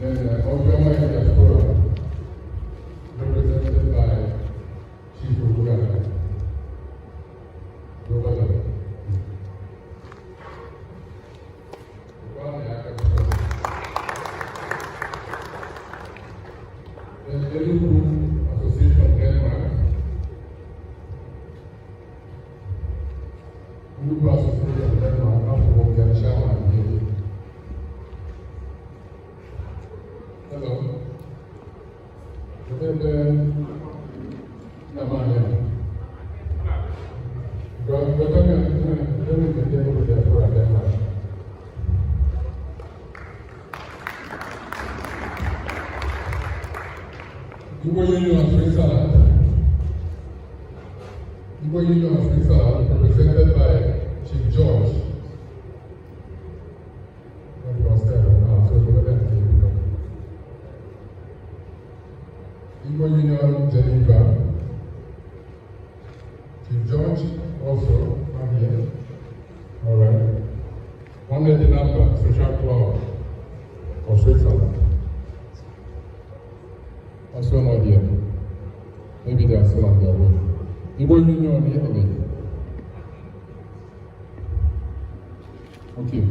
Obioma Diaspora, represented by Chief Ogura. The Enugu Association of Denmark, Enugu Association of Denmark, not for their chairman here. Hello. Igbo Union of Switzerland, represented by Chief George. Igbo Union Geneva, Chief George also not here. All right. One of the number social club of Switzerland. Also not here. Maybe they are still on their way. Igbo Union Italy. Okay.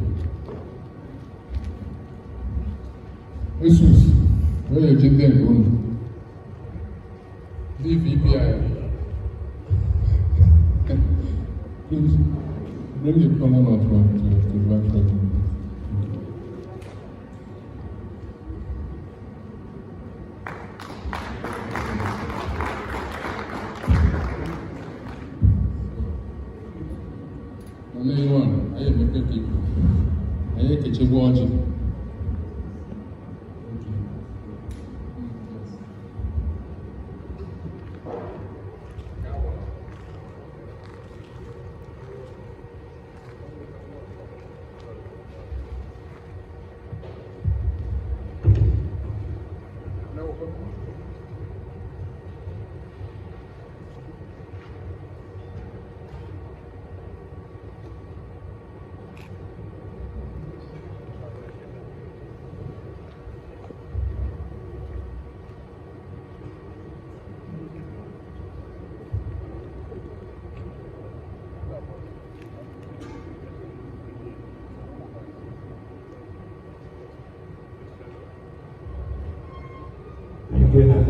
Jesus, where you get them going? VPI. Please bring your column out to the back. Only one. I am a people. I am a watching.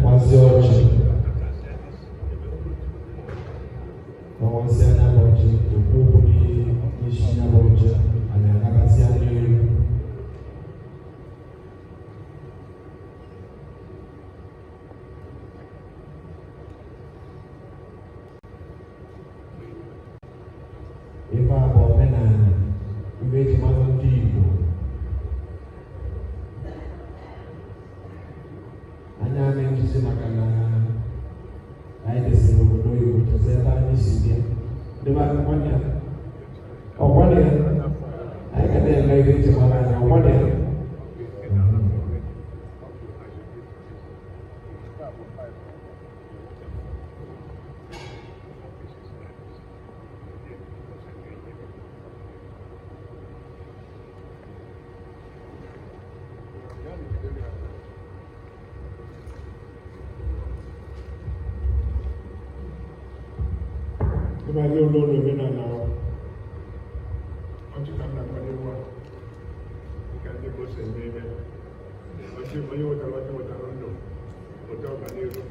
Quase ótimo. Vamos ser na loja do povo de na loja, na casa de Eva Bomena, em vez de mais antigo. Makana I just know you to say that this is the one year. Or 1 year. I can then make it to my 1 year. I don't know the winner now. What you come back when you want? You can take us and be there. But you want to what I don't know. What else can you do?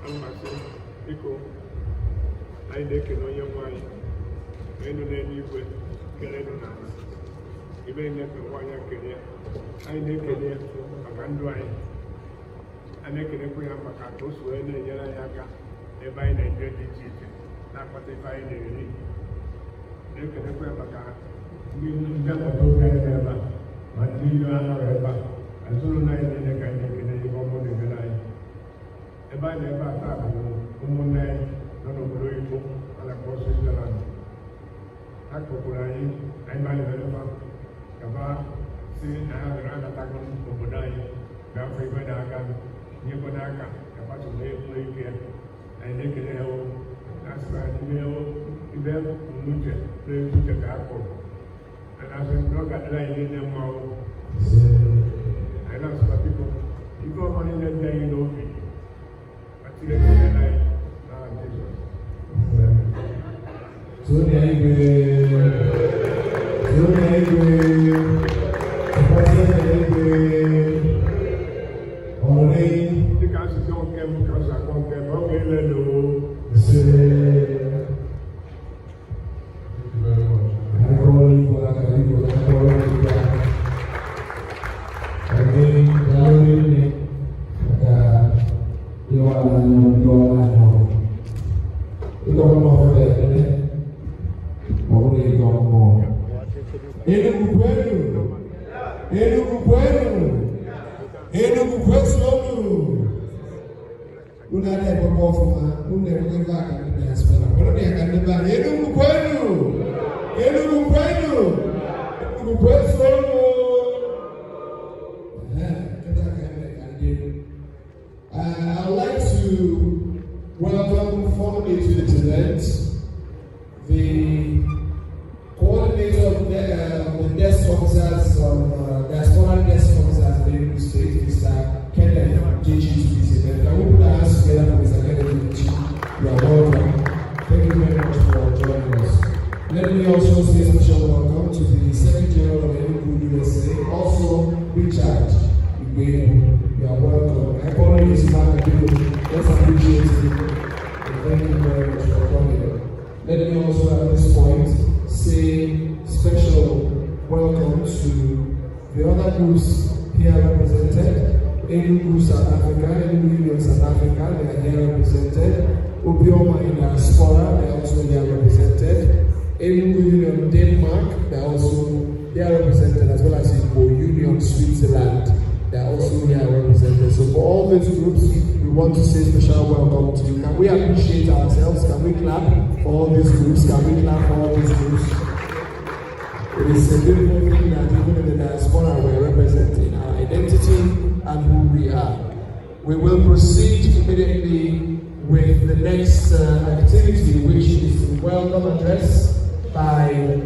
I'm saying, Nico, I make no young wine. I don't know any way. Get it on us. Even if you want your career, I make it a can dry. I make it a queer Macatos when a Yarayaga. They buy the dirty chicken, not what they find in the ring. They can have a car. You never do that, but you are ever. As soon as I did the kind of thing, you go more than the night. They buy the back, one night, not a blue book, and a course in the land. Akurai, I buy the river, Kaba, see, I have another attack on Bodai, Gaffrey Badaga, Nibodaka, Kaba to play here. And they can help. That's why they will be able to look at the car. And as a dog at line in them, I know some people. People money that day, you know. I feel like I'd like to welcome formally to this event the coordinator of the desk officers of diaspora desk officers of the Enugu State, Mr. Kenneth J.G. to this event. Can we put our hands together for Mr. Kenneth J.G.? You are welcome. Thank you very much for joining us. Let me also say a special welcome to the Secretary General of Enugu, USA, also Richard. You are welcome. I call you his man. Let's appreciate it. Thank you very much for coming. Let me also at this point say special welcome to the other groups here represented. Enugu South Africa, Enugu Union South Africa, they are here represented. Obioma in diaspora, they are also here represented. Enugu Union Denmark, they are represented, as well as Igbo Union Switzerland. They are also here represented. So for all these groups, we want to say special welcome to you. Can we appreciate ourselves? Can we clap for all these groups? Can we clap for all these groups? It is a beautiful thing that even in the diaspora we are representing our identity and who we are. We will proceed immediately with the next activity, which is the welcome address by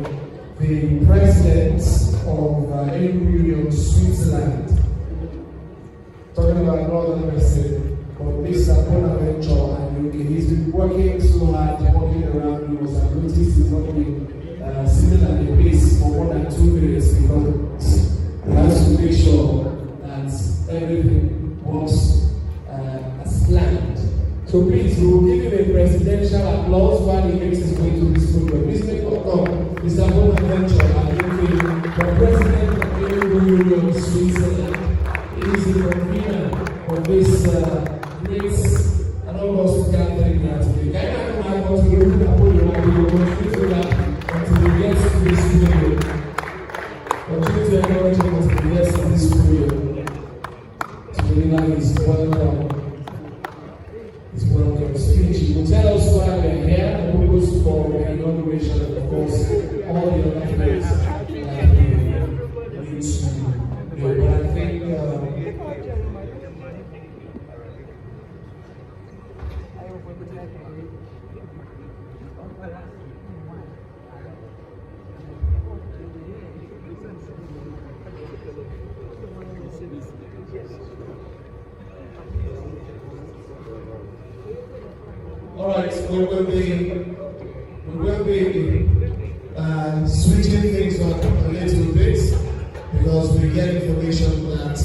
the President of Enugu Union Switzerland. Talking about Northern President, but Mr. Bonaventure and UK. He's been working so hard, walking around. You must have noticed he's not been sitting at the base for more than 2 minutes because he has to make sure that everything works as planned. So please, we will give him a presidential applause while he makes his way to this program. Please make welcome Mr. Bonaventure and UK, the President of the Enugu Union Switzerland. It is the convener of this great and almost gathering that today. Can I come out to the room and put your hand to that until we get to this video? Continue to encourage him until we get to this video. To deliver his welcome speech. He will tell us why we are here, the purpose for the inauguration, and of course, all the other things that we need to do. But I think all right, we will be switching things up a little bit because we get information that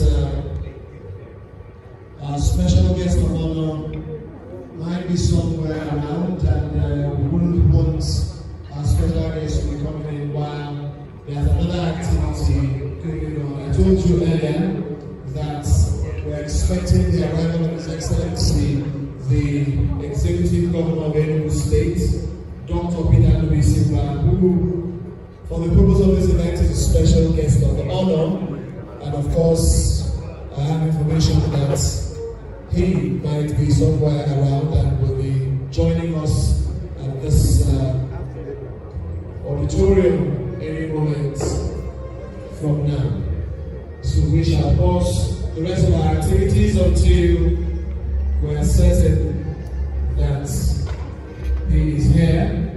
our special guest of honor might be somewhere around, and we wouldn't want our special guest to be coming in while there's another activity going on. I told you earlier that we're expecting the arrival of His Excellency, the Executive Governor of Enugu State, Dr. Peter Louis Silva, who, for the purpose of this event, is a special guest of honor. And of course, I have information that he might be somewhere around and will be joining us at this auditorium any moment from now. So we shall pause the rest of our activities until we are certain that he is here,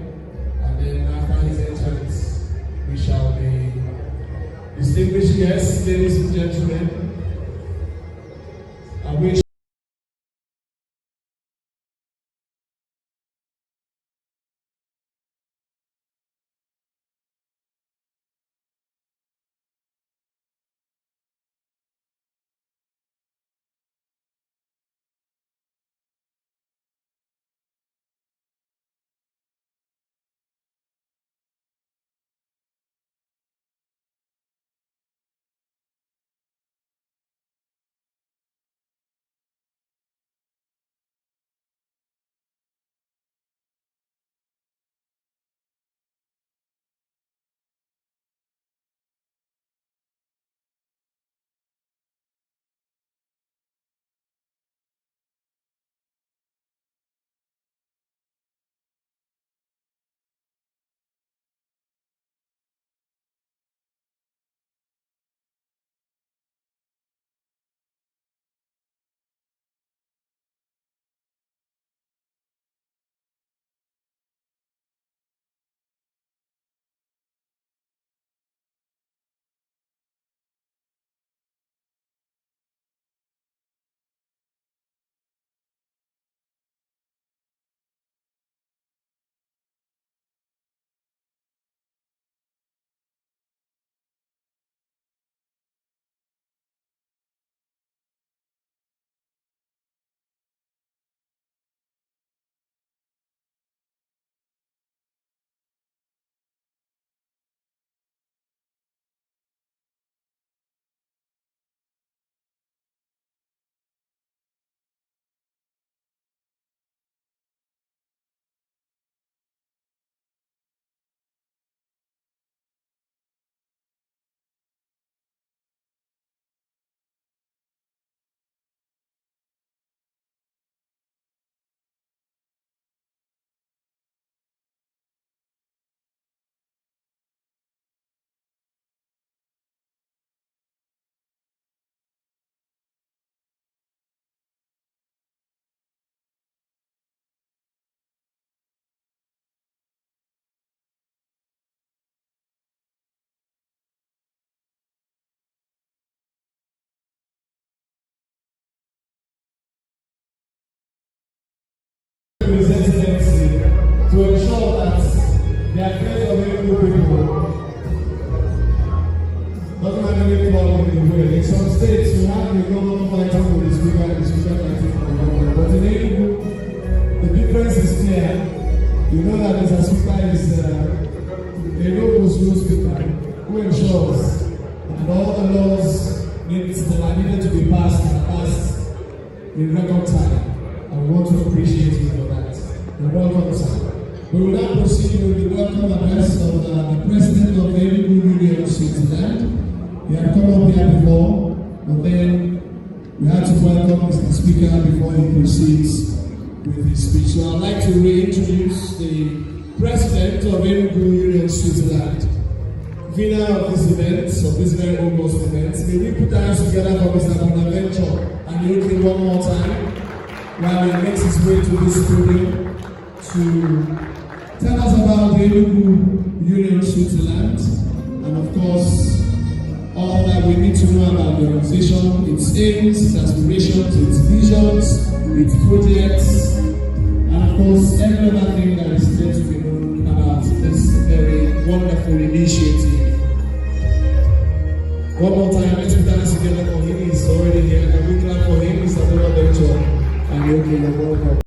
and then after his entrance, we shall be distinguished guests, ladies and gentlemen, I wish His Excellency to ensure that the affairs of Enugu people doesn't have any problem in the way. In some states, you have the governor fighting with the speaker and the speaker fighting for the government. But in Enugu, the difference is clear. You know that Mr. Speaker is a local speaker who ensures that all the laws that are needed to be passed are passed in record time. I want to appreciate you for that. You're welcome, sir. We will now proceed with the welcome address of the President of the Enugu Union, Switzerland. He had come up here before, but then we had to welcome Mr. Speaker before he proceeds with his speech. So I'd like to reintroduce the President of Enugu Union, Switzerland, winner of this event, of this very almost event. May we put our hands together for Mr. Bonaventure and Yoke one more time, while he makes his way to this podium to tell us about the Enugu Union Switzerland and of course all that we need to know about the organization, its aims, its aspirations, its visions, its projects, and of course every other thing that is there to be known about this very wonderful initiative. One more time, let's put our hands together for him. He's already here. Can we clap for him, Mr. Bonaventure? And you're welcome.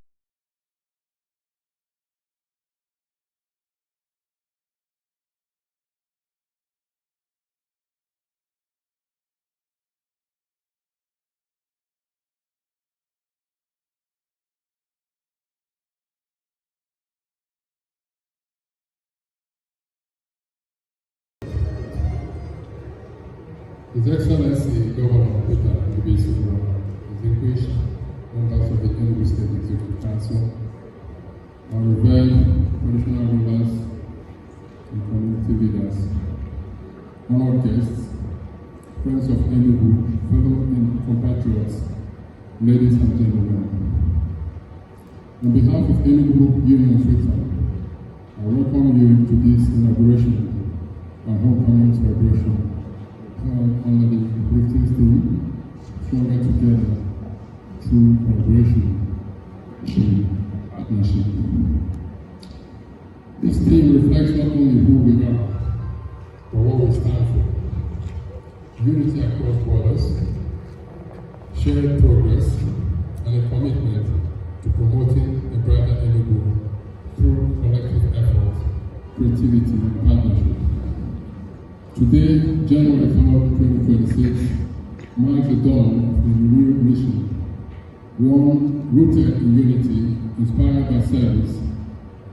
His Excellency Governor Peter Ibisugro, distinguished members of the Enugu State Executive Council, our revered traditional rulers and community leaders, honored guests, friends of Enugu, fellow compatriots, ladies and gentlemen. On behalf of Enugu Union Switzerland, I welcome you to this inauguration and homecoming celebration shared progress, and a commitment to promoting a brighter Enugu through collective effort, creativity, and partnership. Today, January 3rd, 2026, marks the dawn of a renewed mission, one rooted in unity, inspired by service,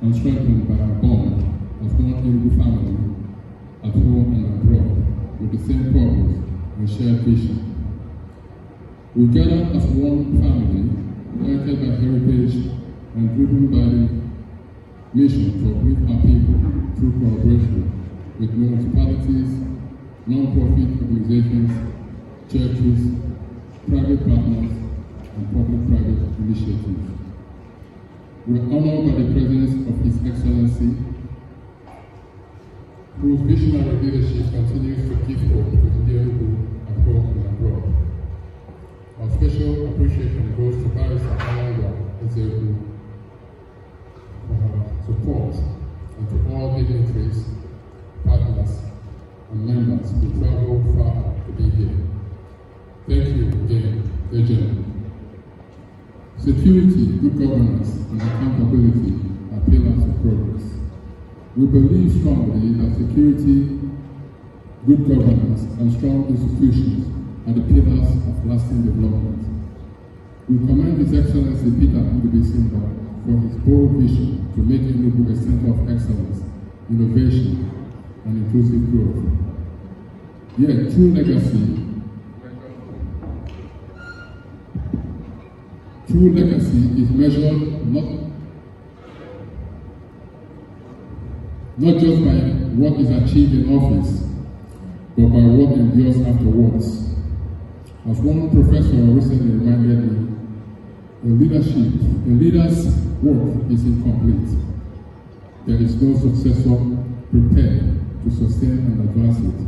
and strengthened by our bond as one Enugu family at home and abroad, with the same purpose and shared vision. We gather as one family, united by heritage and driven by the mission to uplift our people through collaboration with municipalities, non-profit organizations, churches, private partners, and public-private initiatives. We are honored by the presence of His Excellency, whose visionary leadership continues to give hope to the Enugu at home and abroad. Our special appreciation goes to Barrister Enugu for her support, and to all dignitaries, partners, and members who traveled far to be here. Thank you again, Agent. Security, good governance, and accountability are pillars of progress. We believe strongly that security, good governance, and strong institutions are the pillars of lasting development. We commend His Excellency Peter Simba for his bold vision to make Enugu a center of excellence, innovation, and inclusive growth. Yet, true legacy is measured not just by what is achieved in office, but by what endures afterwards. As one professor recently reminded me, a leader's work is incomplete. There is no successor prepared to sustain and advance it.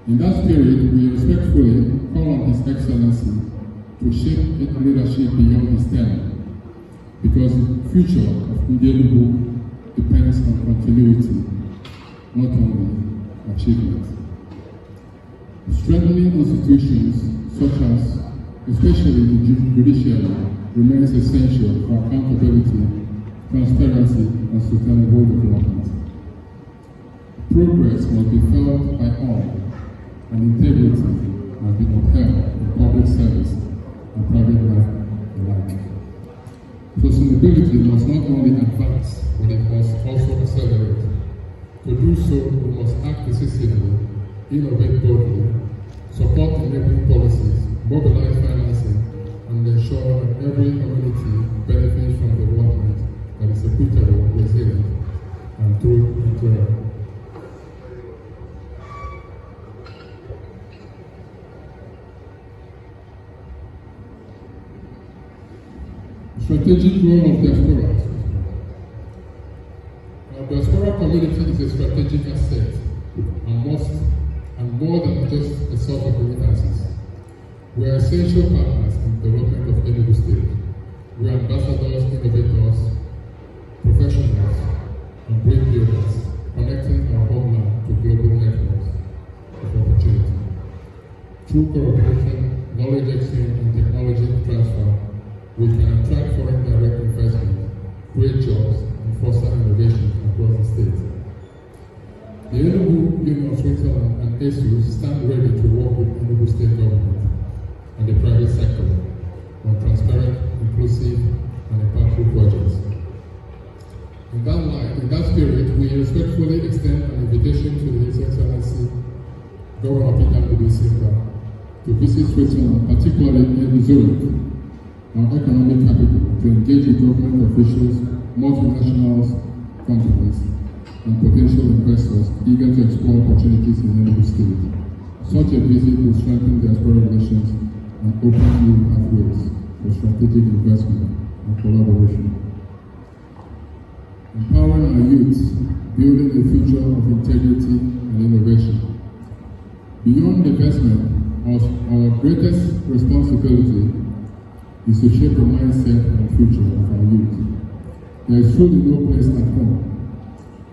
In that spirit, we respectfully call on His Excellency to shape leadership beyond his term, because the future of Enugu depends on continuity, not only achievement. Strengthening institutions such as, especially the judiciary, remains essential for accountability, transparency, and sustainable development. Progress must be felt by all, and integrity must be upheld in public service and private life alike. Sustainability must not only advance, but it must also accelerate. To do so, we must act decisively, innovate boldly, support enabling policies, mobilize financing, and ensure that every community benefits from development that is equitable, resilient, and true and durable. Strategic role of diaspora. Our diaspora community is a strategic asset and more than just a source of remittances. We are essential partners in the development of Enugu State. We are ambassadors, innovators, professionals, and bridge builders, connecting our homeland to global networks of opportunity. Through collaboration, knowledge exchange, and technology transfer, we can attract foreign direct investment, create jobs, and foster innovation across the state. The Enugu Union of Switzerland and ASU stand ready to work with Enugu State government and the private sector on transparent, inclusive, and impactful projects. In that spirit, we respectfully extend an invitation to His Excellency Governor Peter Simba to visit Switzerland, particularly in Zurich, our economic capital, to engage with government officials, multinationals, companies, and potential investors eager to explore opportunities in Enugu State. Such a visit will strengthen diaspora relations and open new pathways for strategic investment and collaboration. Empowering our youth, building a future of integrity and innovation. Beyond investment, our greatest responsibility is to shape the mindset and future of our youth. There is truly no place at home.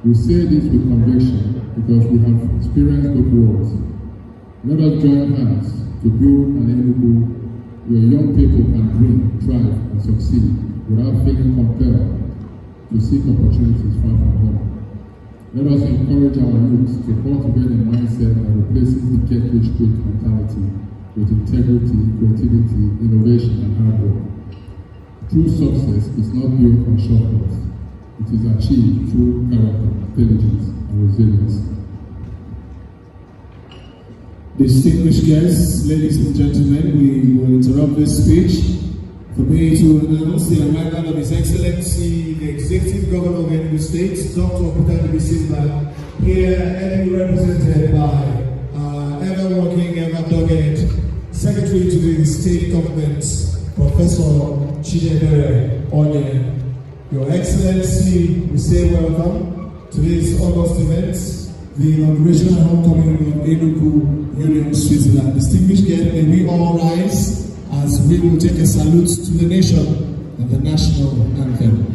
We say this with conviction because we have experienced both worlds. Let us join hands to build an Enugu where young people can dream, thrive, and succeed without feeling compelled to seek opportunities far from home. Let us encourage our youth to cultivate a mindset that replaces the get-rich-quick mentality with integrity, creativity, innovation, and hard work. True success is not built on shortcuts. It is achieved through character, intelligence, and resilience. Distinguished guests, ladies and gentlemen, we will interrupt this speech for me to announce the arrival of His Excellency, the Executive Governor of Enugu State, Dr. Peter Simba, here ably represented by ever-working, ever-dogged Secretary to the State Government, Professor Chidebere Onye. Your Excellency, we say welcome to this August event, the inauguration and homecoming of Enugu Union, Switzerland. Distinguished guests, may we all rise as we will take a salute to the nation and the national anthem.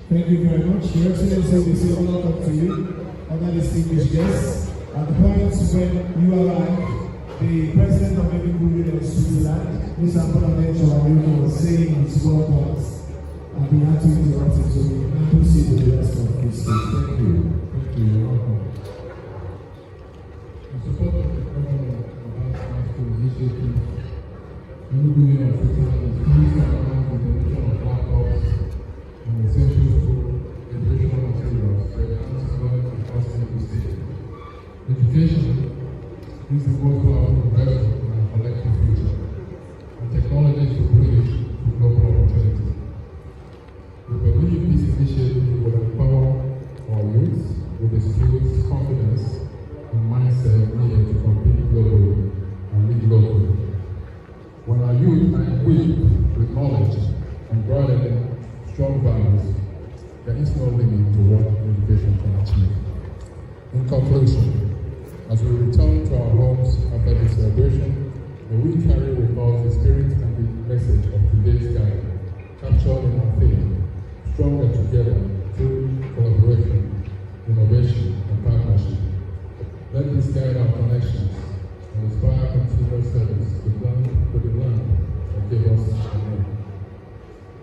Thank you very much. Your Excellency, we say welcome to you, other distinguished guests. At the point when you arrive, the President of Enugu of Switzerland, Mr. Bonaventure, was saying his words. I'll be happy to interrupt it, so we can proceed with the rest of his speech. Thank you. Thank you. You're welcome. In support of the Governor of School Initiative, Enugu Union of Switzerland is pleased to announce the donation of laptops and essential school educational materials to enhance learning across Enugu State. Education is the most powerful investment in our collective future, and technology is the bridge to global opportunity. We believe this initiative will empower our youth with the skills, confidence, and mindset needed to compete globally and lead locally. When our youth are equipped with knowledge and grounded in strong values, there is no limit to what education can achieve. In conclusion, as we return to our homes after the celebration, may we carry with us the spirit and the message of today's guide, captured in our theme, stronger together through collaboration, innovation, and partnership. Let this guide our connections and inspire continuous service to the land that gave us a name.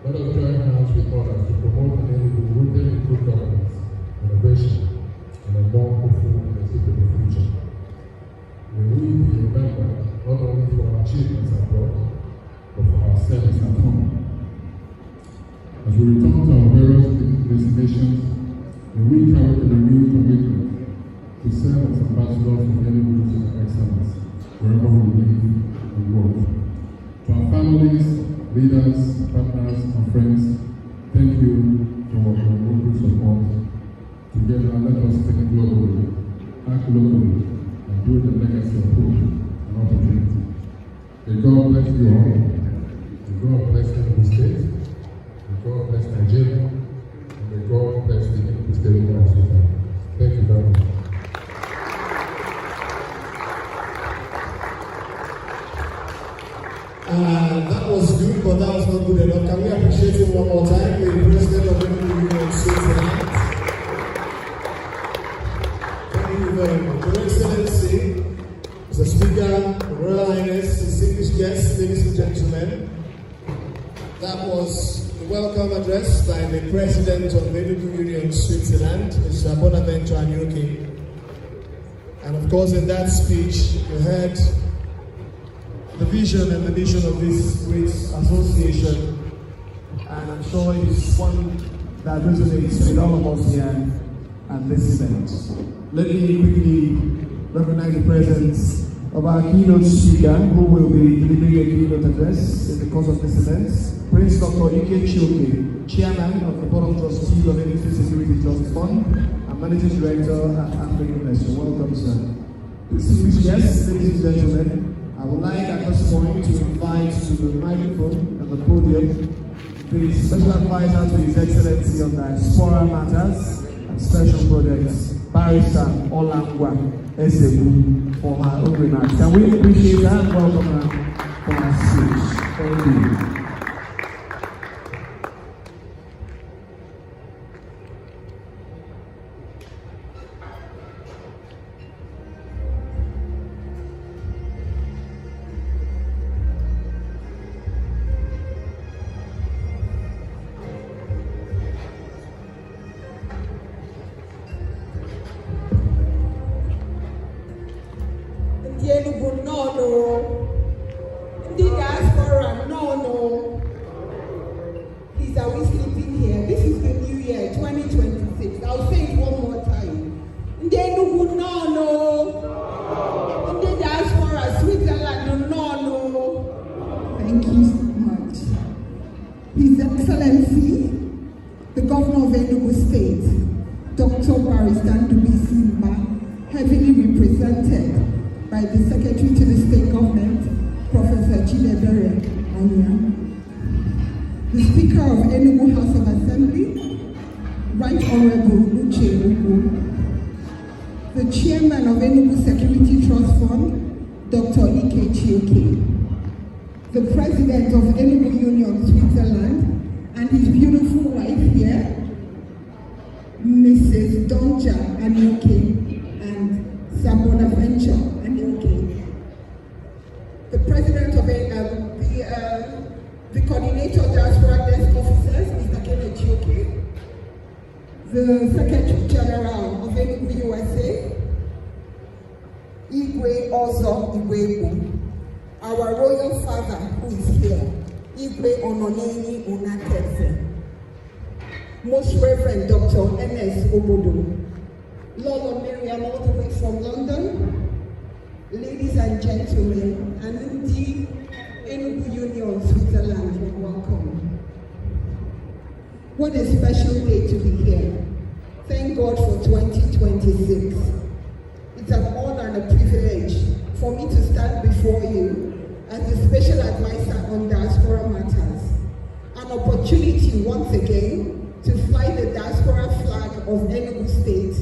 Let us join hands with others to promote an Enugu rooted in good governance, innovation, and a more hopeful and equitable future. May we be remembered not only for our achievements abroad, but for our service at home. As we return to our various destinations, may we carry the renewed commitment to serve as ambassadors for Enugu's excellence wherever we live and work. To our families, leaders, partners, and friends, thank you for your local support. Together, let us think globally, act locally, and build a legacy of hope and opportunity. May God bless you all. May God bless Enugu State. May God bless Nigeria. And may God bless the Enugu State University. Thank you very much. That was good, but that was not good enough. Can we appreciate him one more time? The President of the Union of Switzerland. Thank you very much. Your Excellency, Mr. Speaker, Royal Highness, distinguished guests, ladies and gentlemen, that was the welcome address by the President of the Enugu Union, Switzerland, Mr. Bonaventure Anyuki. And of course, in that speech, you heard the vision and the mission of this great association. And I'm sure it's one that resonates with all of us here at this event. Let me quickly recognize the presence of our keynote speaker, who will be delivering a keynote address in the course of this event, Prince Dr. Ike Chioke, Chairman of the Board of Trustees of Enugu State Security Trust Fund and Managing Director at African Investor. Welcome, sir. Distinguished guests, ladies and gentlemen, I would like at this point to invite to the microphone and the podium the Special Advisor to His Excellency on Diaspora Matters and Special Projects, Barrister Olangwa Ezebu, for her own remarks. Can we appreciate that and welcome her for our speech? Thank you. Enugu, no. The diaspora, no. Please, are we sleeping here? This is the new year, 2026. I'll say it one more time. The Enugu, no. The diaspora, Switzerland, no. Thank you so much. His Excellency, the Governor of Enugu State, Dr. Barrister Simba, heavily represented by the Secretary to the State Government, Professor Chidebere Anya, the Speaker of Enugu House of Assembly, Right Honorable Uche Ugu, the Chairman of Enugu Security Trust Fund, Dr. Ike Chioke, the President of Enugu Union, Switzerland, and his beautiful wife here, Mrs. Donja Anioke, and Sabona Venture. The President of the Coordinator of Diaspora Desk Officers, Mr. Kenneth Chioke, the Secretary General of Enugu USA, Igwe Ozo Igwebu, our Royal Father who is here, Igwe Ononeni Unakese, Most Reverend Dr. N.S. Obodo, Lolo Miriam all the way from London, ladies and gentlemen, and the Enugu Union, Switzerland, welcome. What a special day to be here. Thank God for 2026. It's an honor and a privilege for me to stand before you as the Special Advisor on Diaspora Matters. An opportunity once again to fly the diaspora flag of Enugu State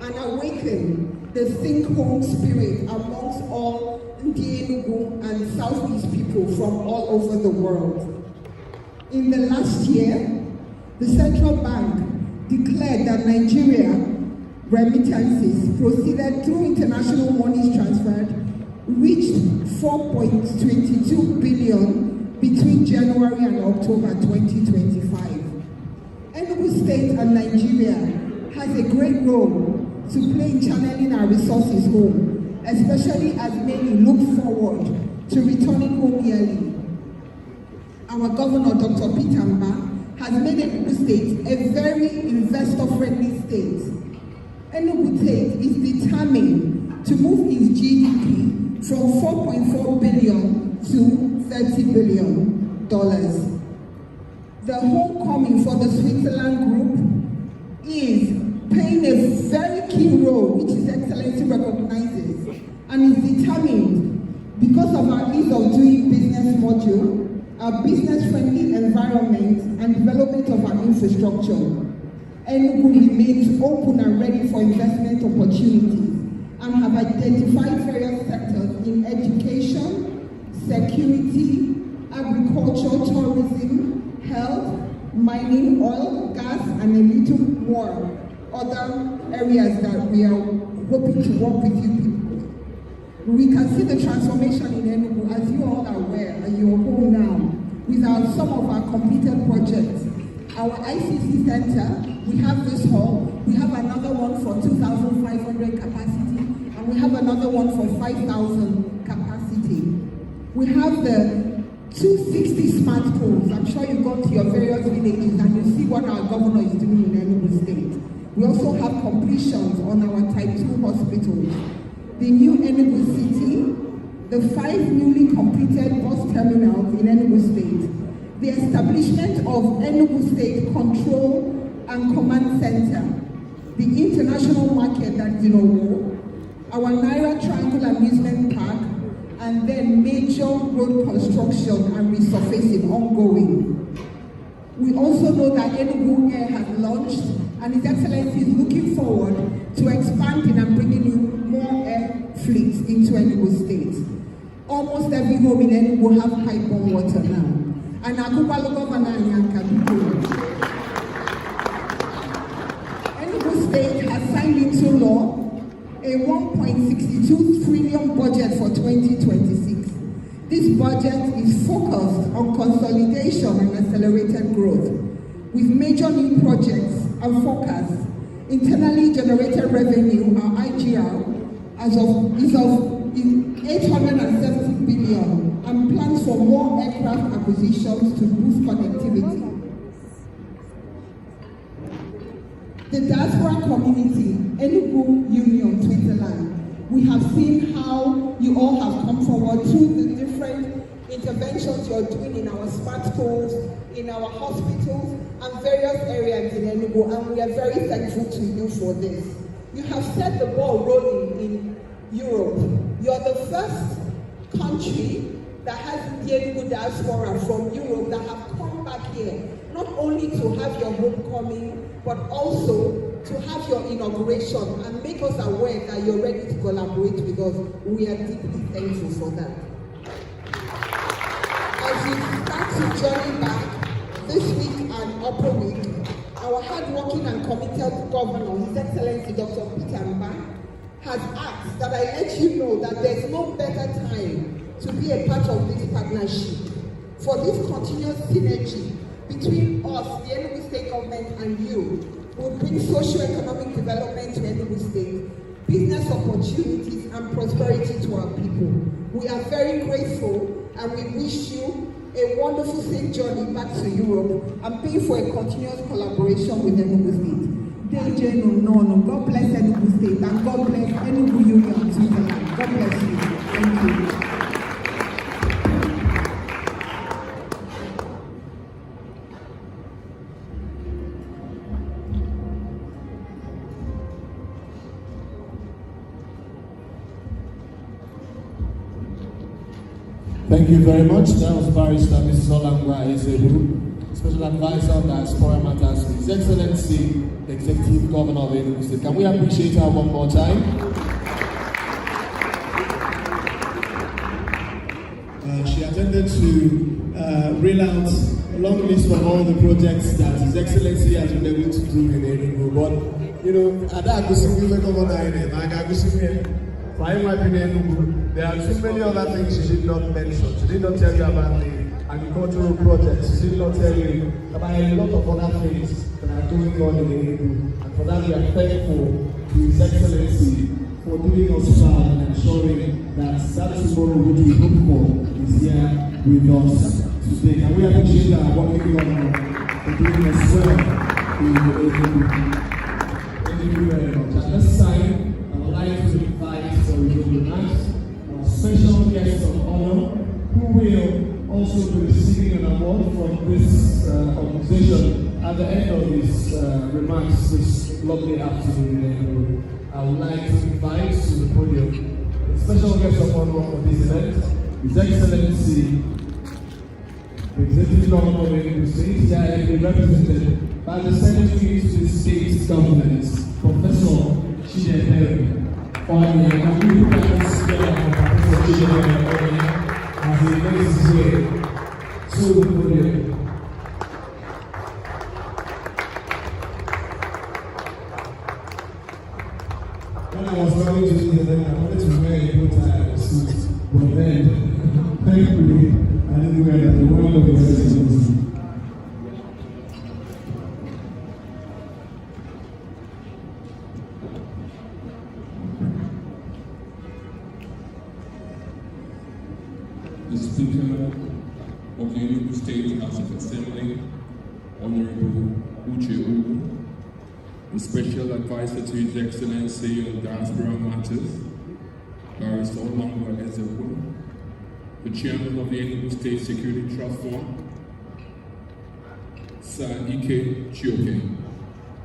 and awaken the think home spirit amongst all Ndi Enugu and Southeast people from all over the world. In the last year, the central bank declared that Nigeria remittances proceeded through international monies transferred reached 4.22 billion between January and October 2025. Enugu State and Nigeria has a great role to play in channeling our resources home, especially as many look forward to returning home yearly. Our Governor, Dr. Peter Mba, has made Enugu State a very investor-friendly state. Enugu State is determined to move its GDP from $4.4 billion to $30 billion. The homecoming for the Switzerland Group is playing a very key role, which His Excellency recognizes, and is determined because of our ease of doing business module, our business-friendly environment, and development of our infrastructure. Enugu remains open and ready for investment opportunities and have identified various sectors in education, security, agriculture, tourism, health, mining, oil, gas, and a little more other areas that we are hoping to work with you people. We can see the transformation in Enugu, as you all are aware, and you're home now, with some of our completed projects. Our ICC center, we have this hall, we have another one for 2,500 capacity, and we have another one for 5,000 capacity. We have the 260 smart poles. I'm sure you go to your various villages and you see what our governor is doing in Enugu State. We also have completions on our type 2 hospitals. The new Enugu City, the 5 newly completed bus terminals in Enugu State, the establishment of Enugu State Control and Command Center, the international market that is in Owo, our Naira Triangle Amusement Park, and then major road construction and resurfacing ongoing. We also know that Enugu Air has launched, and His Excellency is looking forward to expanding and bringing in more air fleets into Enugu State. Almost every home in Enugu have high-borne water now. And Akubalo Governor Enugu State has signed into law a 1.62 trillion budget for 2026. This budget is focused on consolidation and accelerated growth, with major new projects and forecasts. Internally generated revenue, our IGR, is of 870 billion, and plans for more aircraft acquisitions to boost connectivity. The diaspora community, Enugu Union, Switzerland, we have seen how you all have come forward through the different interventions you're doing in our smart schools, in our hospitals, and various areas in Enugu, and we are very thankful to you for this. You have set the ball rolling in Europe. You're the first country that has the Enugu diaspora from Europe that have come back here, not only to have your homecoming, but also to have your inauguration and make us aware that you're ready to collaborate with us. We are deeply thankful for that. As you start to journey back this week and upper week, our hardworking and committed governor, His Excellency Dr. Peter Mba, has asked that I let you know that there's no better time to be a part of this partnership. For this continuous synergy between us, the Enugu State government, and you, will bring socio-economic development to Enugu State, business opportunities, and prosperity to our people. We are very grateful, and we wish you a wonderful safe journey back to Europe, and pray for a continuous collaboration with Enugu State. God bless Enugu State, and God bless Enugu Union, Switzerland. God bless you. Thank you. Thank you very much. That was Barrister Mrs. Olangwa Ezebu, Special Advisor on Diaspora Matters to His Excellency, the Executive Governor of Enugu State. Can we appreciate her one more time? She attended to reel out a long list of all the projects that His Excellency has been able to do in Enugu. But, you know, at that, there are too many other things she did not mention. She did not tell you about the agricultural projects. She did not tell you about a lot of other things that are going on in Enugu. And for that, we are thankful to His Excellency for doing us proud and ensuring that that tomorrow which we hope for is here with us today. And we appreciate that working on for doing us well in Enugu. Thank you very much. At this time, I would like to invite for tonight our special guest of honor, who will also be receiving an award from this organization at the end of his remarks this lovely afternoon. I would like to invite to the podium the special guest of honor for this event, His Excellency, the Executive Governor of Enugu State, here represented by the Secretary to the State Government, Professor Chidebere. Finally, I'm going to put this together for Professor Chidebere as he makes his way to the podium. When I was coming to this event, I wanted to wear a bow tie and a suit, but then, thankfully, I didn't wear that. The world of the Excellency. The Speaker of the Enugu State House of Assembly, Honorable Uche Ogu, the Special Advisor to His Excellency on Diaspora Matters, Barrister Olangwa Ezebu, the chairman of the Enugu State Security Trust Fund, Sir Ike Chioke,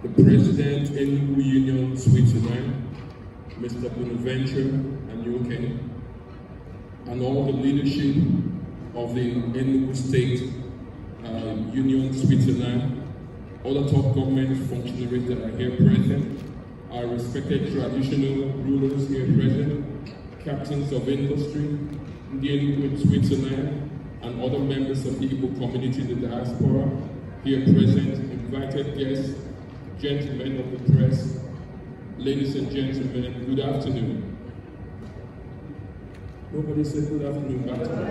the president, Enugu Union, Switzerland, Mr. Bonaventure Anyuke, and all the leadership of the Enugu State Union, Switzerland, all the top government functionaries that are here present, our respected traditional rulers here present, captains of industry, dealing with Switzerland, and other members of the Igbo community in the diaspora, here present, invited guests, gentlemen of the press, ladies and gentlemen, good afternoon. Nobody said good afternoon back to me.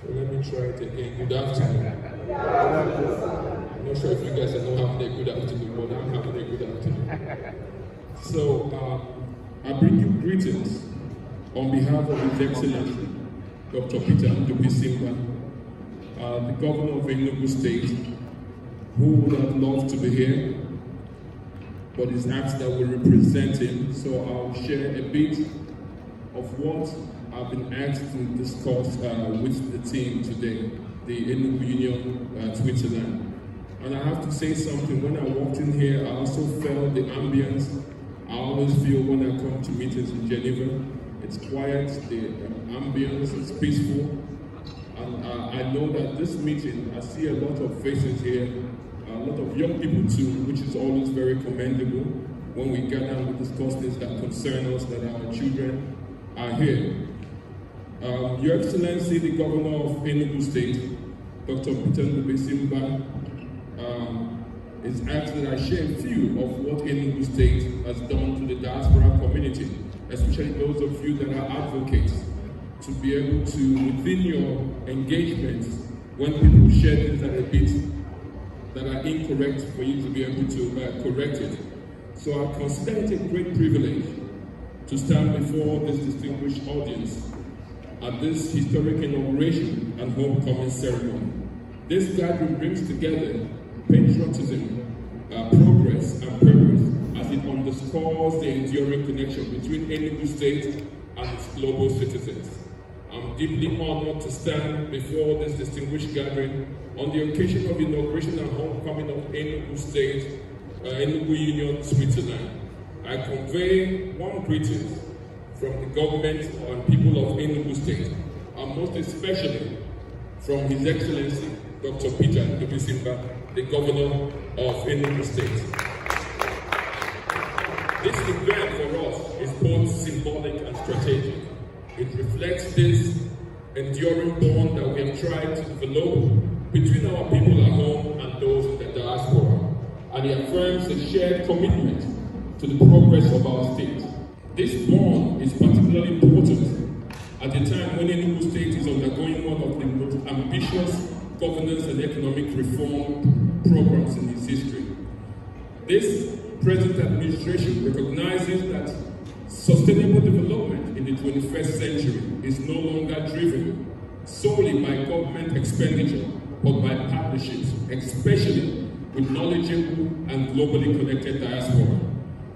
So let me try it again. Good afternoon. I'm not sure if you guys are not having a good afternoon, but I'm having a good afternoon. So I bring you greetings on behalf of His Excellency, Dr. Peter Ndubisimba, the Governor of Enugu State, who would have loved to be here, but is asked that we represent him. So I'll share a bit of what I've been asked to discuss with the team today, the Enugu Union, Switzerland. And I have to say something, when I walked in here, I also felt the ambience. I always feel when I come to meetings in Geneva, it's quiet, the ambience is peaceful. And I know that this meeting, I see a lot of faces here, a lot of young people too, which is always very commendable when we gather and we discuss things that concern us, that our children are here. Your Excellency, the Governor of Enugu State, Dr. Peter Ndubisimba, is asked that I share a few of what Enugu State has done to the diaspora community, especially those of you that are advocates, to be able to, within your engagements, when people share things that are a bit that are incorrect, for you to be able to correct it. So I consider it a great privilege to stand before this distinguished audience at this historic inauguration and homecoming ceremony. This gathering brings together patriotism, progress, and purpose as it underscores the enduring connection between Enugu State and its global citizens. I'm deeply honored to stand before this distinguished gathering on the occasion of the inauguration and homecoming of Enugu State, Enugu Union, Switzerland. I convey warm greetings from the government and people of Enugu State, and most especially from His Excellency, Dr. Peter Ndubisimba, the Governor of Enugu State. This event for us is both symbolic and strategic. It reflects this enduring bond that we have tried to develop between our people at home and those in the diaspora, and it affirms a shared commitment to the progress of our state. This bond is particularly important at a time when Enugu State is undergoing one of the most ambitious governance and economic reform programs in its history. This present administration recognizes that sustainable development in the 21st century is no longer driven solely by government expenditure, but by partnerships, especially with knowledgeable and globally connected diaspora.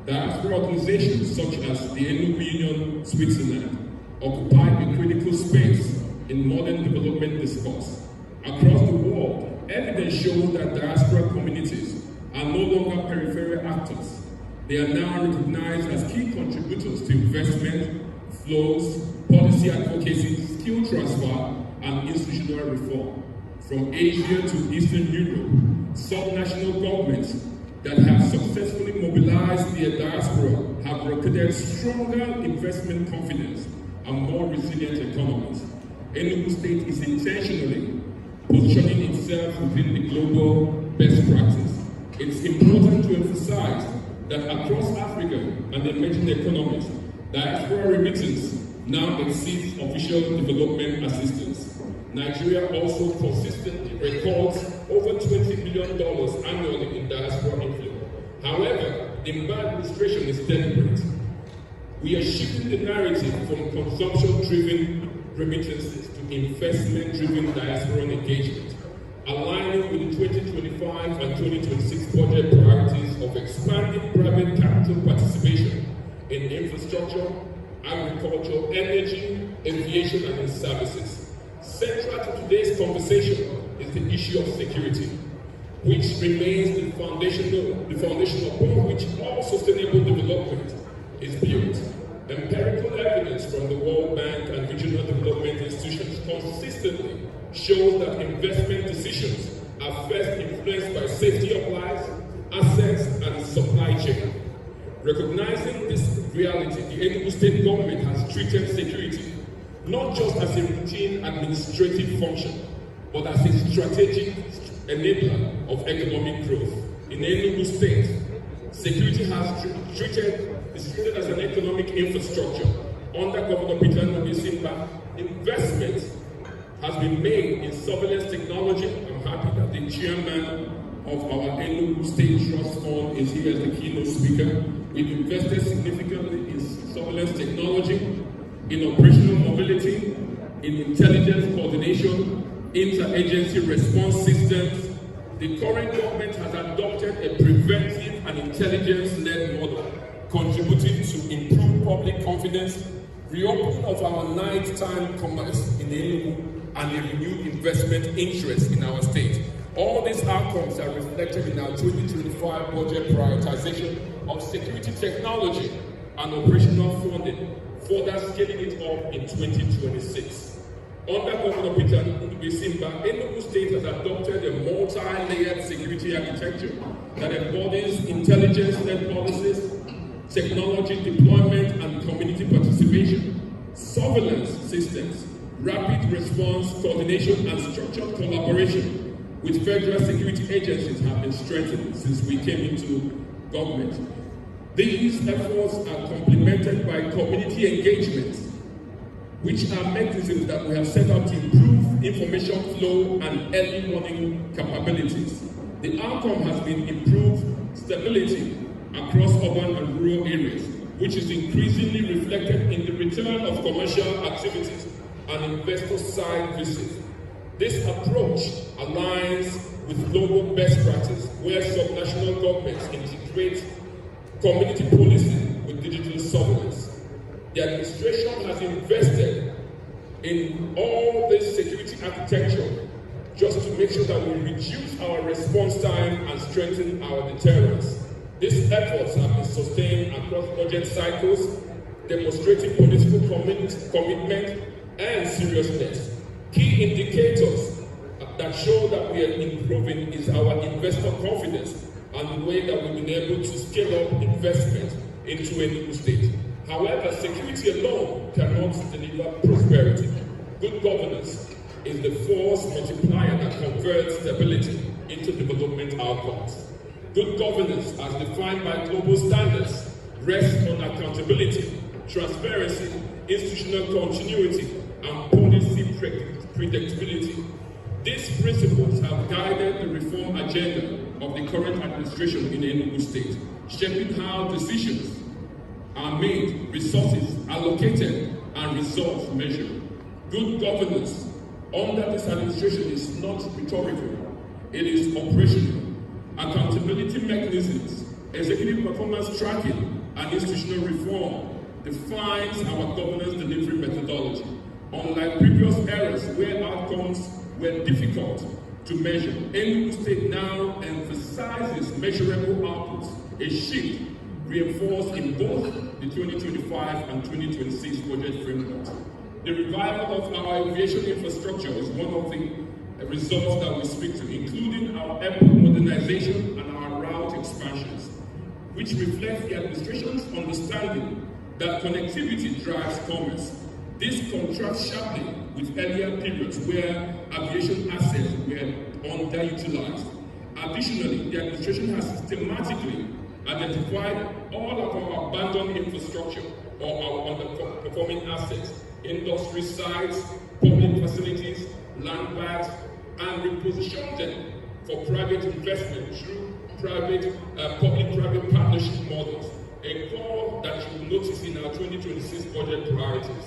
Diaspora organizations such as the Enugu Union, Switzerland, occupy a critical space in modern development discourse. Across the world, evidence shows that diaspora communities are no longer peripheral actors. They are now recognized as key contributors to investment, flows, policy advocacy, skill transfer, and institutional reform. From Asia to Eastern Europe, subnational governments that have successfully mobilized their diaspora have recorded stronger investment confidence and more resilient economies. Enugu State is intentionally positioning itself within the global best practice. It's important to emphasize that across Africa and emerging economies, diaspora remittance now exceeds official development assistance. Nigeria also consistently records over $20 billion annually in diaspora inflow. However, the Mba administration is deliberate. We are shifting the narrative from consumption-driven remittances to investment-driven diaspora engagement, aligning with the 2025 and 2026 budget priorities of expanding private capital participation in infrastructure, agriculture, energy, aviation, and services. Central to today's conversation is the issue of security, which remains the foundation upon which all sustainable development is built. Empirical evidence from the World Bank and regional development institutions consistently shows that investment decisions are first influenced by safety of lives, assets, and supply chain. Recognizing this reality, the Enugu state government has treated security not just as a routine administrative function, but as a strategic enabler of economic growth. In Enugu state, security is treated as an economic infrastructure. Under Governor Peter Ndubuisimba, investment has been made in surveillance technology. I'm happy that the chairman of our Enugu State Trust Fund is here as the keynote speaker. We've invested significantly in surveillance technology, in operational mobility, in intelligence coordination, interagency response systems. The current government has adopted a preventive and intelligence-led model, contributing to improved public confidence, reopening of our nighttime commerce in Enugu, and a renewed investment interest in our state. All these outcomes are reflected in our 2025 budget prioritization of security technology and operational funding, further scaling it up in 2026. Under Governor Peter Ndubuisimba, Enugu State has adopted a multi-layered security architecture that embodies intelligence-led policies, technology deployment and community participation, surveillance systems, rapid response, coordination, and structured collaboration with federal security agencies have been strengthened since we came into government. These efforts are complemented by community engagement, which are mechanisms that we have set out to improve information flow and early warning capabilities. The outcome has been improved stability across urban and rural areas, which is increasingly reflected in the return of commercial activities and investor site visits. This approach aligns with global best practice, where subnational governments integrate community policing with digital surveillance. The administration has invested in all this security architecture just to make sure that we reduce our response time and strengthen our deterrence. These efforts have been sustained across budget cycles, demonstrating political commitment and seriousness. Key indicators that show that we are improving is our investor confidence and the way that we've been able to scale up investment into Enugu State. However, security alone cannot deliver prosperity. Good governance is the force multiplier that converts stability into development outcomes. Good governance, as defined by global standards, rests on accountability, transparency, institutional continuity, and policy predictability. These principles have guided the reform agenda of the current administration in Enugu State, shaping how decisions are made, resources allocated, and results measured. Good governance under this administration is not rhetorical, it is operational. Accountability mechanisms, executive performance tracking, and institutional reform defines our governance delivery methodology. Unlike previous eras where outcomes were difficult to measure, Enugu State now emphasizes measurable outputs, a shift reinforced in both the 2025 and 2026 budget frameworks. The revival of our aviation infrastructure is one of the results that we speak to, including our airport modernization and our route expansions, which reflects the administration's understanding that connectivity drives commerce. This contrasts sharply with earlier periods where aviation assets were underutilized. Additionally, the administration has systematically identified all of our abandoned infrastructure or our underperforming assets, industry sites, public facilities, land banks, and repositioned them for private investment through public-private partnership models, a call that you will notice in our 2026 budget priorities.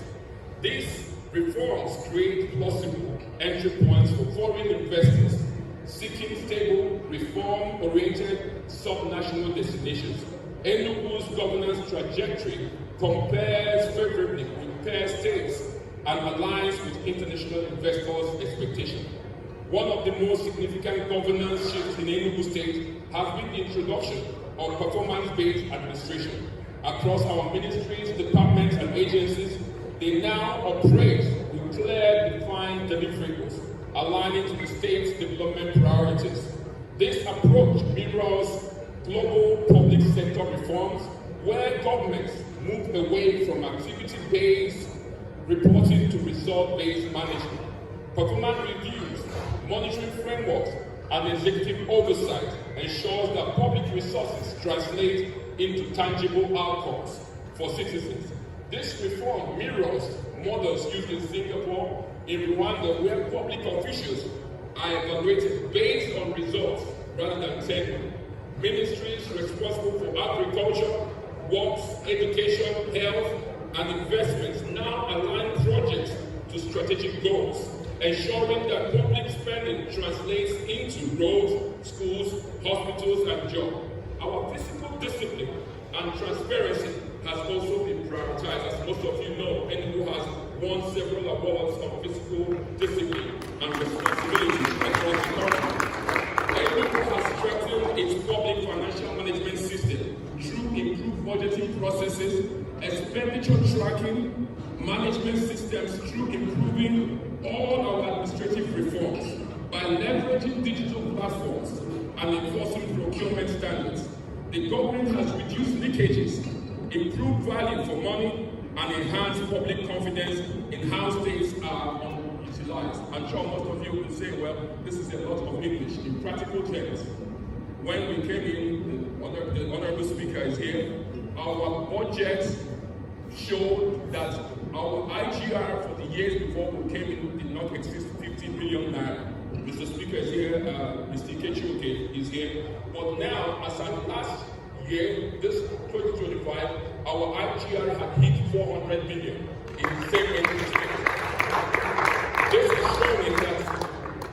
These reforms create plausible entry points for foreign investors seeking stable, reform-oriented subnational destinations. Enugu's governance trajectory compares favorably and aligns with international investors' expectations. One of the most significant governance shifts in Enugu State has been the introduction of performance-based administration. Across our ministries, departments, and agencies, they now operate with clear, defined deliverables, aligning to the state's development priorities. This approach mirrors global public sector reforms, where governments move away from activity-based reporting to result-based management. Performance reviews, monitoring frameworks, and executive oversight ensures that public resources translate into tangible outcomes for citizens. This reform mirrors models used in Singapore, in Rwanda, where public officials are evaluated based on results rather than tenure. Ministries responsible for agriculture, works, education, health, and investments now align projects to strategic goals, ensuring that public spending translates into roads, schools, hospitals, and jobs. Our fiscal discipline and transparency has also been prioritized. As most of you know, Enugu has won several awards on fiscal discipline and responsibility across the country. Enugu has strengthened its public financial management system through improved budgeting processes, expenditure tracking, management systems through improving all our administrative reforms by leveraging digital platforms and enforcing procurement standards. The government has reduced leakages, improved value for money, and enhanced public confidence in how states are utilized. I'm sure most of you will say, well, this is a lot of English. In practical terms, when we came in, the Honorable Speaker is here, our budget showed that our IGR for the years before we came in did not exceed 50 billion naira. Mr. Speaker is here, Mr. Ikechuke is here. But now, as of last year, this 2025, our IGR had hit 400 billion in the same entity. This is showing that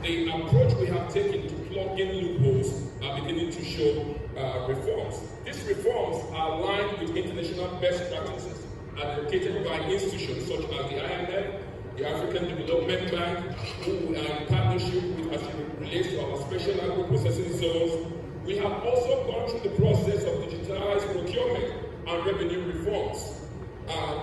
the approach we have taken to plug in loopholes are beginning to show reforms. These reforms are aligned with international best practices advocated by institutions such as the IMF, the African Development Bank, who are in partnership with, as it relates to our special agro-processing zones. We have also gone through the process of digitalized procurement and revenue reforms.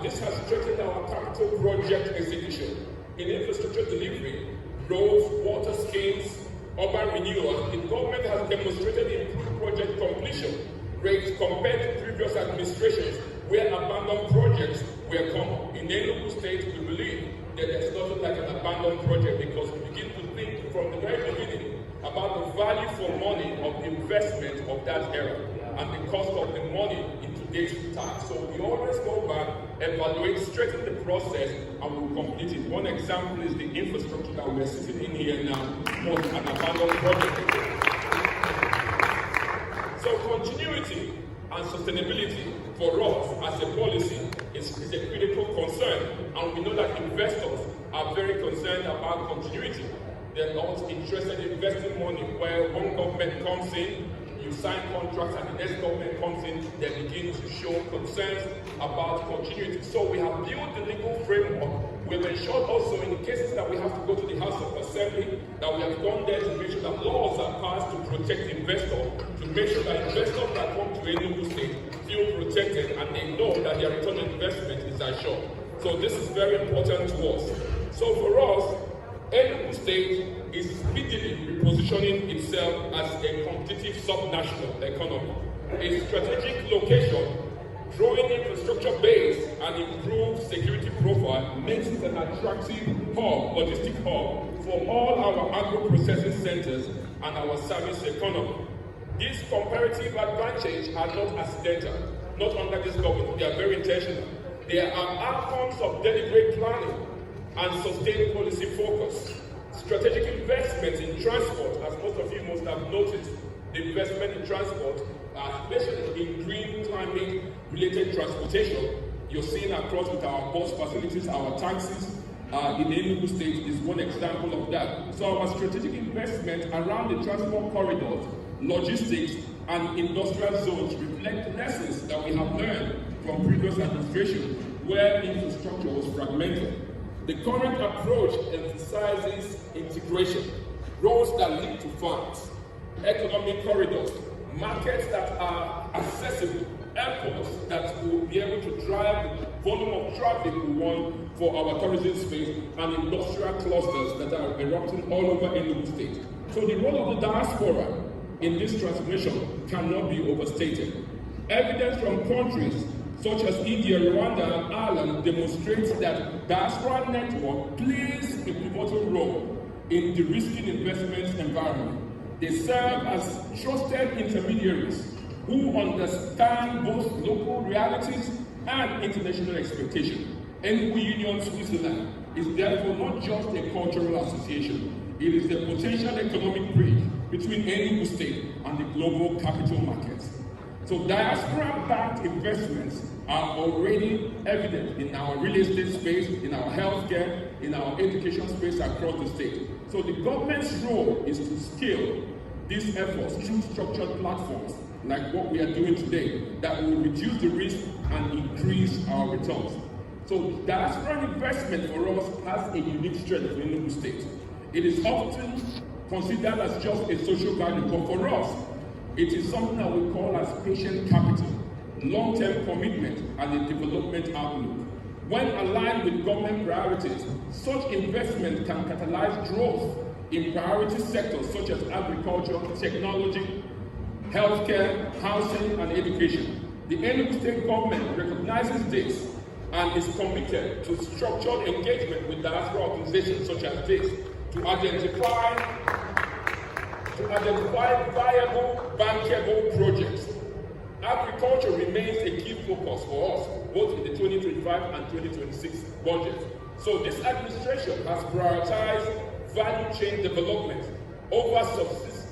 This has strengthened our capital project execution in infrastructure delivery, roads, water schemes, urban renewal. The government has demonstrated improved project completion rates compared to previous administrations where abandoned projects were common. In Enugu State, we believe that there's nothing like an abandoned project because we begin to think from the very beginning about the value for money of the investment of that era and the cost of the money in today's time. So we always go back, evaluate, straighten the process, and we'll complete it. One example is the infrastructure that we're sitting in here now was an abandoned project. So continuity and sustainability for us as a policy is a critical concern, and we know that investors are very concerned about continuity. They're not interested in investing money where one government comes in, you sign contracts, and the next government comes in, they begin to show concerns about continuity. So we have built the legal framework. We've ensured also in the cases that we have to go to the House of Assembly, that we have gone there to make sure that laws are passed to protect investors, to make sure that investors that come to Enugu State feel protected and they know that their return on investment is assured. So this is very important to us. So for us, Enugu State is speedily repositioning itself as a competitive sub-national economy. A strategic location, growing infrastructure base, and improved security profile makes it an attractive hub, logistic hub, for all our agro-processing centers and our service economy. These comparative advantages are not accidental, not under this government. They are very intentional. They are outcomes of deliberate planning and sustained policy focus. Strategic investments in transport, as most of you must have noticed, the investment in transport, especially in green climate-related transportation, you're seeing across with our bus facilities, our taxis, in Enugu State is one example of that. So our strategic investment around the transport corridors, logistics, and industrial zones reflect lessons that we have learned from previous administration where infrastructure was fragmented. The current approach emphasizes integration, roads that lead to farms, economic corridors, markets that are accessible, airports that will be able to drive the volume of traffic we want for our tourism space, and industrial clusters that are erupting all over Enugu State. So the role of the diaspora in this transformation cannot be overstated. Evidence from countries such as India, Rwanda, and Ireland demonstrates that diaspora network plays a pivotal role in the risking investments environment. They serve as trusted intermediaries who understand both local realities and international expectations. Enugu Union Switzerland is therefore not just a cultural association, it is the potential economic bridge between Enugu State and the global capital markets. So diaspora-backed investments are already evident in our real estate space, in our healthcare, in our education space across the state. So the government's role is to scale these efforts through structured platforms like what we are doing today that will reduce the risk and increase our returns. So diaspora investment for us has a unique strength in Enugu State. It is often considered as just a social value, but for us, it is something that we call as patient capital, long-term commitment, and a development outlook. When aligned with government priorities, such investment can catalyze growth in priority sectors such as agriculture, technology, healthcare, housing, and education. The Enugu State government recognizes this and is committed to structured engagement with diaspora organizations such as this to identify viable, bankable projects. Agriculture remains a key focus for us, both in the 2025 and 2026 budget. So this administration has prioritized value chain development over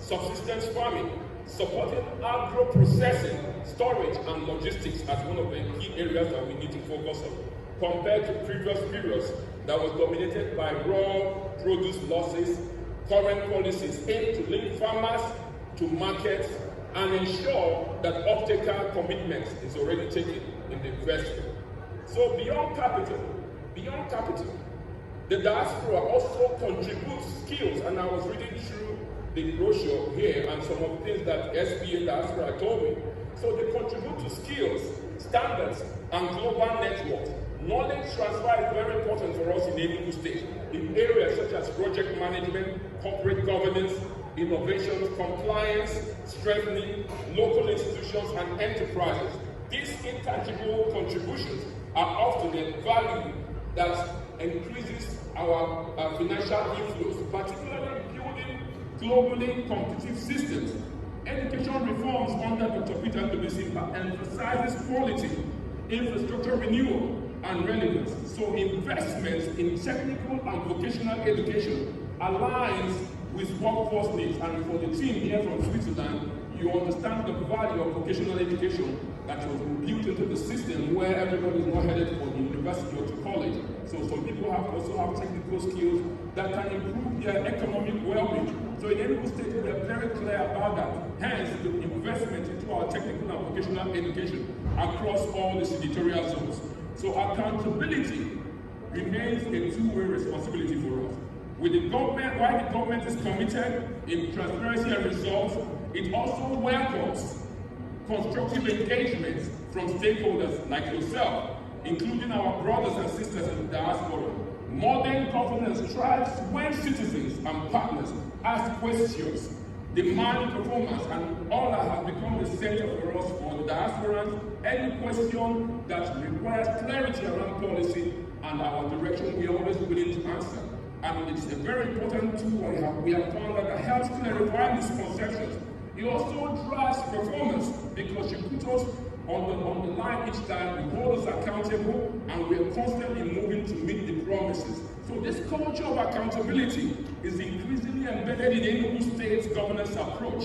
subsistence farming, supporting agro-processing, storage, and logistics as one of the key areas that we need to focus on, compared to previous periods that was dominated by raw produce losses. Current policies aim to link farmers to markets and ensure that off-taker commitments is already taken in the investment. So beyond capital, the diaspora also contributes skills, and I was reading through the brochure here and some of the things that SBA diaspora told me. So they contribute to skills, standards, and global networks. Knowledge transfer is very important for us in Enugu State in areas such as project management, corporate governance, innovations, compliance, strengthening local institutions and enterprises. These intangible contributions are often the value that increases our financial inflows, particularly building globally competitive systems. Education reforms under Dr. Peter Ndubuisi emphasizes quality, infrastructure renewal, and relevance. So investments in technical and vocational education aligns with workforce needs. And for the team here from Switzerland, you understand the value of vocational education that was built into the system where everybody is not headed for the university or to college. So some people also have technical skills that can improve their economic well-being. So in Enugu State, we are very clear about that. Hence, the investment into our technical and vocational education across all the senatorial zones. So accountability remains a two-way responsibility for us. With the government, while the government is committed in transparency and results, it also welcomes constructive engagement from stakeholders like yourself, including our brothers and sisters in the diaspora. Modern governance thrives when citizens and partners ask questions, demand performance, and all that has become the center for us for the diasporans. Any question that requires clarity around policy and our direction, we are always willing to answer. And it's a very important tool we have found that helps clarify misconceptions. It also drives performance because you put us on the line each time, you hold us accountable, and we are constantly moving to meet the promises. So this culture of accountability is increasingly embedded in Enugu State's governance approach.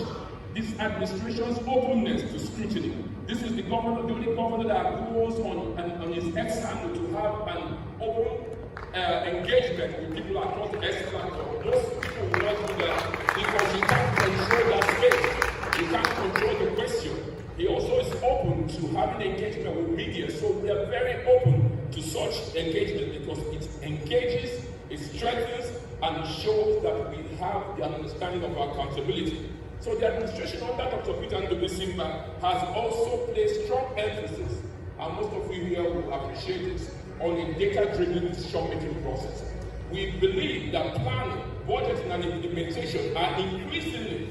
This administration's openness to scrutiny. This is the only governor that goes on his ex-handle to have an open engagement with people across the ex-platform. Most people will not do that because you can't control that space. You can't control the question. He also is open to having engagement with media, so we are very open to such engagement because it engages, it strengthens, and shows that we have the understanding of our accountability. So the administration under Dr. Peter Ndubusimba has also placed strong emphasis, and most of you here will appreciate this, on a data-driven decision-making process. We believe that planning, budgeting, and implementation are increasingly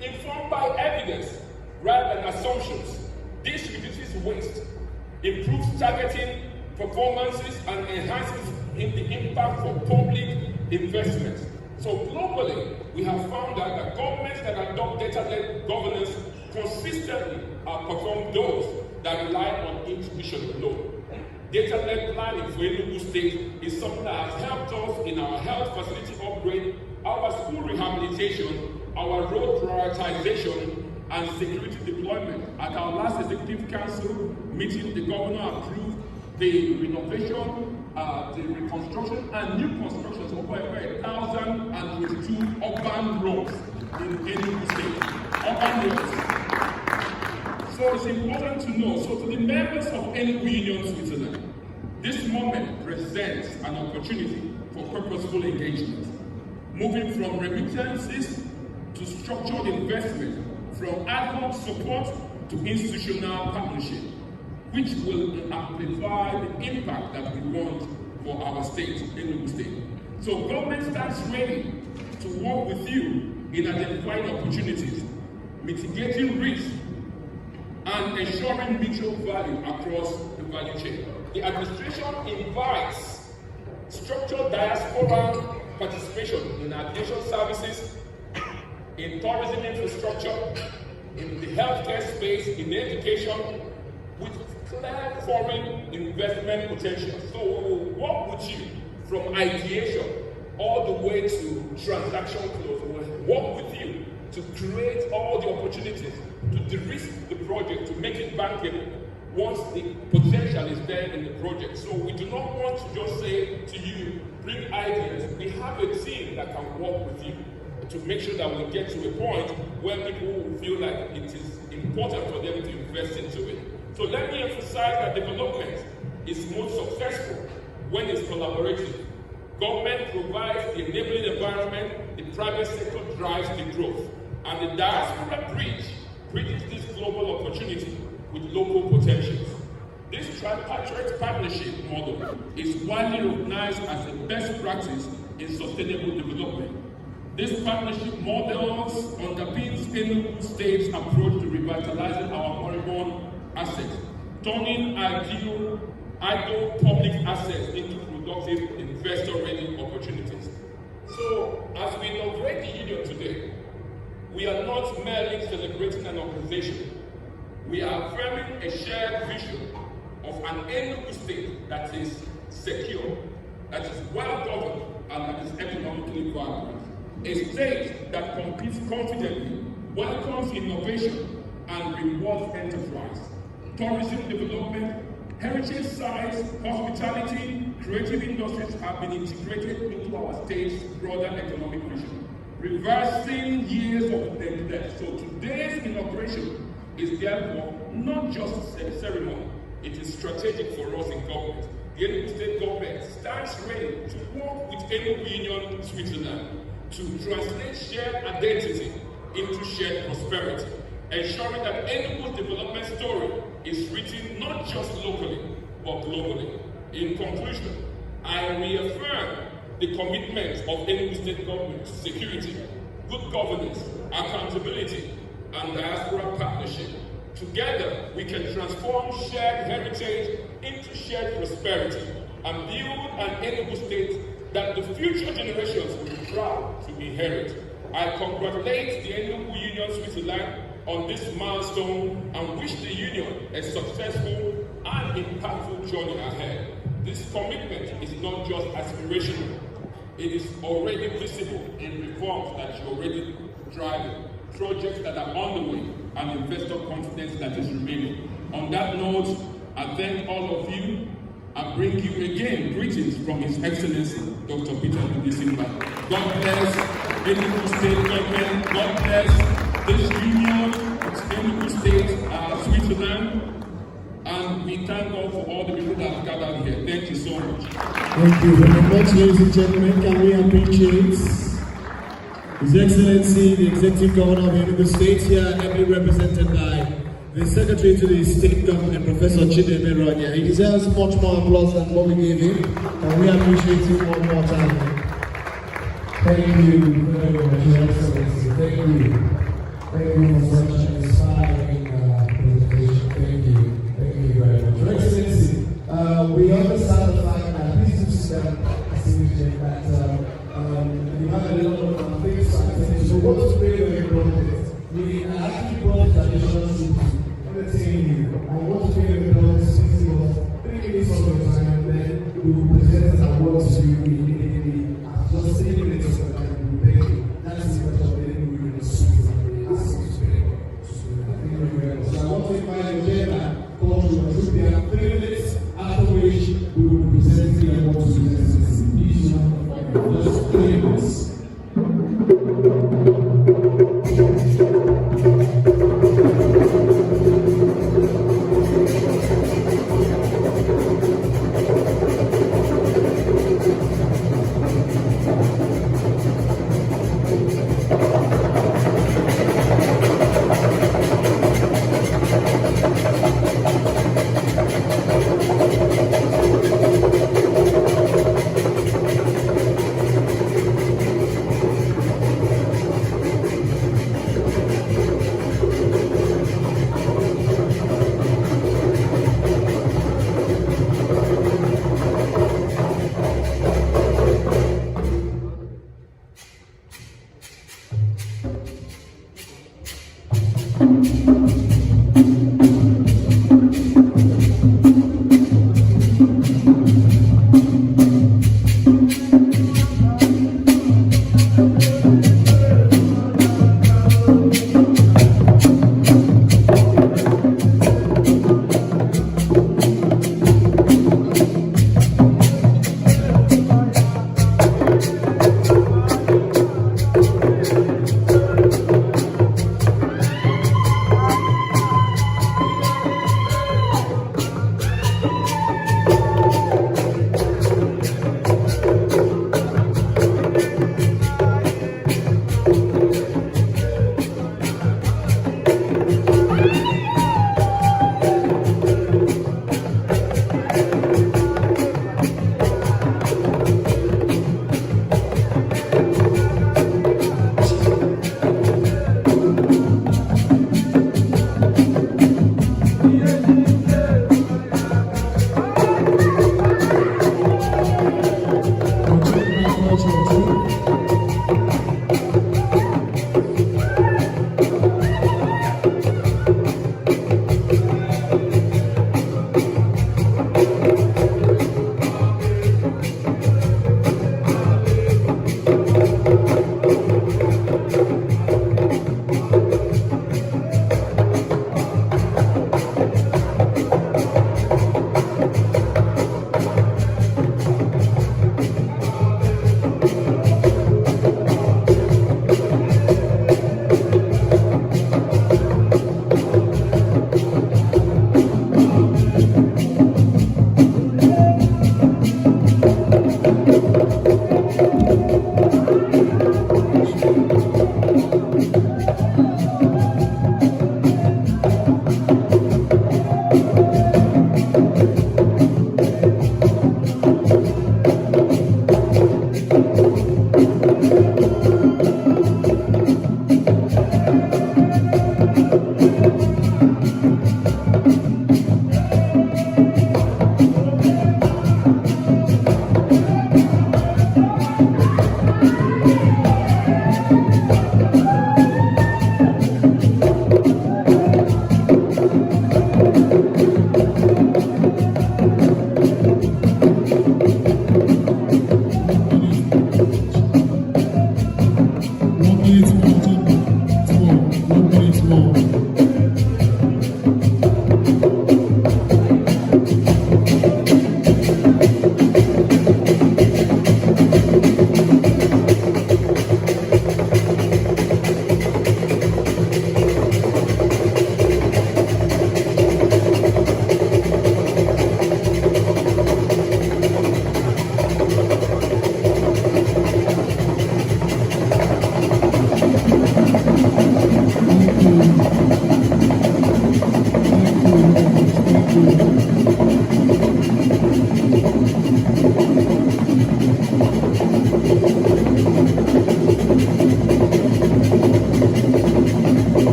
informed by evidence rather than assumptions. This reduces waste, improves targeting, performances, and enhances the impact for public investment. So globally, we have found out that governments that adopt data-led governance consistently outperform those that rely on intuition alone. Data-led planning for Enugu State is something that has helped us in our health facility upgrade, our school rehabilitation, our road prioritization, and security deployment. At our last executive council meeting, the governor approved the renovation, the reconstruction, and new constructions of over 1,022 urban roads in Enugu State. Urban roads. So it's important to know, so to the members of Enugu Union Switzerland, this moment presents an opportunity for purposeful engagement, moving from remittances to structured investment, from ad hoc support to institutional partnership, which will amplify the impact that we want for our state, Enugu State. So government stands ready to work with you in identifying opportunities, mitigating risks, and ensuring mutual value across the value chain. The administration invites structured diaspora participation in aviation services, in tourism infrastructure, in the healthcare space, in education, with clear foreign investment potential. So we will work with you from ideation all the way to transaction close. We will work with you to create all the opportunities to de-risk the project, to make it bankable once the potential is there in the project. So we do not want to just say to you, bring ideas. We have a team that can work with you to make sure that we get to a point where people will feel like it is important for them to invest into it. So let me emphasize that development is most successful when it's collaborative. Government provides the enabling environment, the private sector drives the growth, and the diaspora bridges this global opportunity with local potentials. This tripartite partnership model is widely recognized as the best practice in sustainable development. This partnership model underpins Enugu State's approach to revitalizing our moribund assets, turning idle public assets into productive investor-ready opportunities. So, as we inaugurate the union today, we are not merely celebrating an organization. We are affirming a shared vision of an Enugu State that is secure, that is well-governed, and that is economically vibrant. A state that competes confidently, welcomes innovation, and rewards enterprise, tourism development, heritage sites, hospitality, creative industries have been integrated into our state's broader economic vision, reversing years of debt. So today's inauguration is therefore not just a ceremony, it is strategic for us in government. The Enugu State government stands ready to work with Enugu Union Switzerland to translate shared identity into shared prosperity, ensuring that Enugu's development story is written not just locally, but globally. In conclusion, I reaffirm the commitment of Enugu State government to security, good governance, accountability, and diaspora partnership. Together, we can transform shared heritage into shared prosperity and build an Enugu State that the future generations will be proud to inherit. I congratulate the Enugu Union Switzerland on this milestone and wish the Union a successful and impactful journey ahead. This commitment is not just aspirational, it is already visible in reforms that you're already driving, projects that are on the way, and investor confidence that is remaining. On that note, I thank all of you. I bring you again greetings from His Excellency, Dr. Peter Ndubusimba. God bless Enugu State government. God bless this union, Enugu State, Switzerland, and we thank God for all the people that have gathered here. Thank you so much. Thank you very much, ladies and gentlemen. Can we appreciate His Excellency, the Executive Governor of Enugu State, here ably represented by the Secretary to the State Government, Professor Chideme Ronya. He deserves much more applause than what we gave him, and we appreciate him one more time. Thank you very much, Your Excellency. Thank you. Thank you for such an inspiring presentation. Thank you. Thank you very much. Your Excellency, we understand the fact that this system is that you have a lot of things to attend to. So what is very, very important? We actually brought traditions to entertain you. And what is very, very important is 3 minutes of your time, and then we will present an award to you immediately after just 3 minutes of your time. Thank you. That's the question of letting you in the suit. Thank you very much. So I want to invite your chairman, Paul, to there are 3 minutes, after which we will be presenting the award to you. Please do not forget. Just 3 minutes.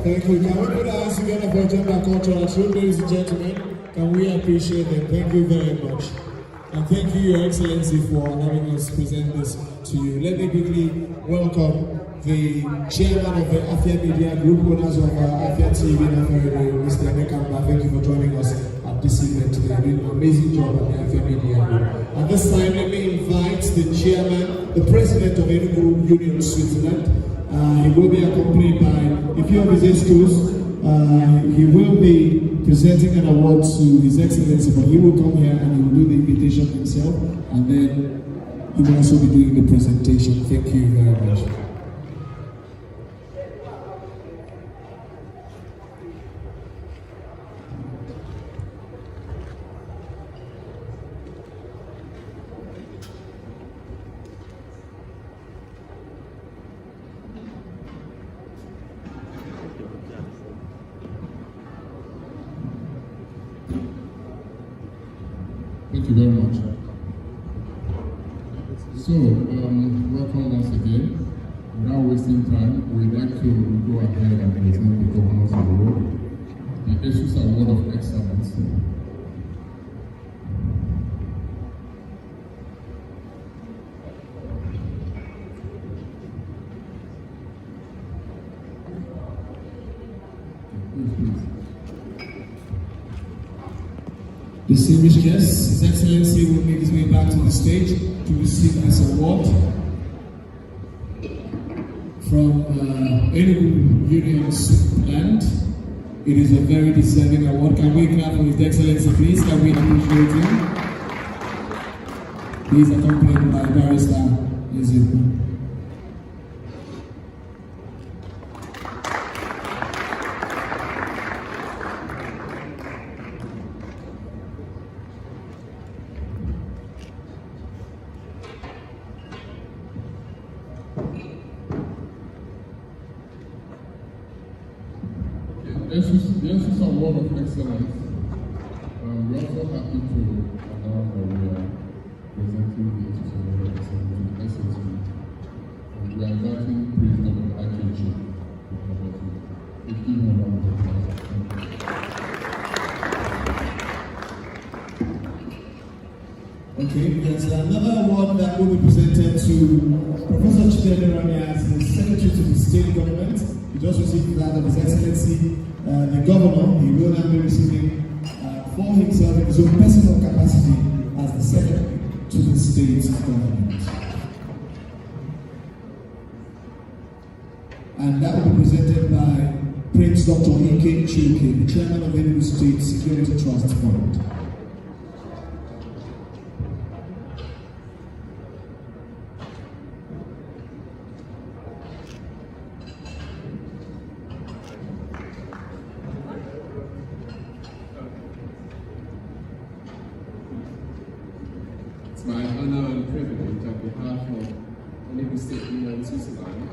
Thank you. Can we put our hands together for gender cultural show, ladies and gentlemen? Can we appreciate them? Thank you very much. And thank you, Your Excellency, for having us present this to you. Let me quickly welcome the chairman of the Afia Media Group, owners of Afia TV and Afia Radio, Mr. Emeka. Thank you for joining us at this event today. You're doing an amazing job at the Afia Media Group. At this time, let me invite the chairman, the president of Enugu Union, Switzerland. He will be accompanied by a few of his schools. He will be presenting an award to His Excellency, but he will come here and he will do the invitation himself, and then he will also be doing the presentation. Thank you very much. Thank you very much. So, welcome once again. Without wasting time, we'd like to go ahead and present the Governor's Award, the Jesus Award of Excellence. Distinguished guests, His Excellency will make his way back to the stage to receive this award from Enugu Union Land. It is a very deserving award. Can we clap for His Excellency, please? Can we appreciate him? He is accompanied by Barrister Enugu. The Jesus Award of Excellence. We're also happy to announce that we are presenting the Jesus Award of Excellence to the SSB. And we are inviting President IKG to give him a round of applause. Okay, there's another award that will be presented to Professor Chidele Rani as the Secretary to the State Government. He just received that of His Excellency, the Governor. He will now be receiving for himself in his own personal capacity as the Secretary to the State Government. And that will be presented by Prince Dr. Ike Chike, the Chairman of Enugu State Security Trust Fund. It's my honor and privilege on behalf of Enugu State Union, Switzerland,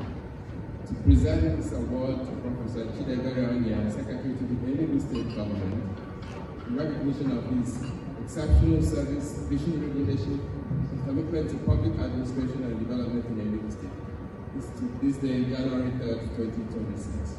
to present this award to Professor Chidele Rani, Secretary to the Enugu State Government, in recognition of his exceptional service, visionary leadership, and commitment to public administration and development in Enugu State. This day, January 3rd, 2026.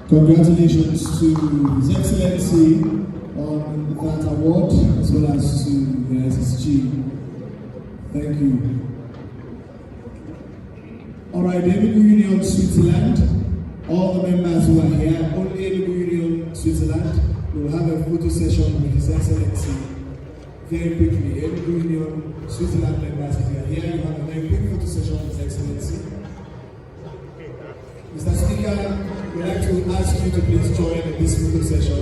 Congratulations to His Excellency on that award, as well as to the SSG. Thank you. All right, Enugu Union Switzerland, all the members who are here, only Enugu Union Switzerland, will have a photo session with His Excellency very quickly. Enugu Union Switzerland members, if you are here, you have a very quick photo session with His Excellency. Mr. Speaker, we'd like to ask you to please join in this photo session.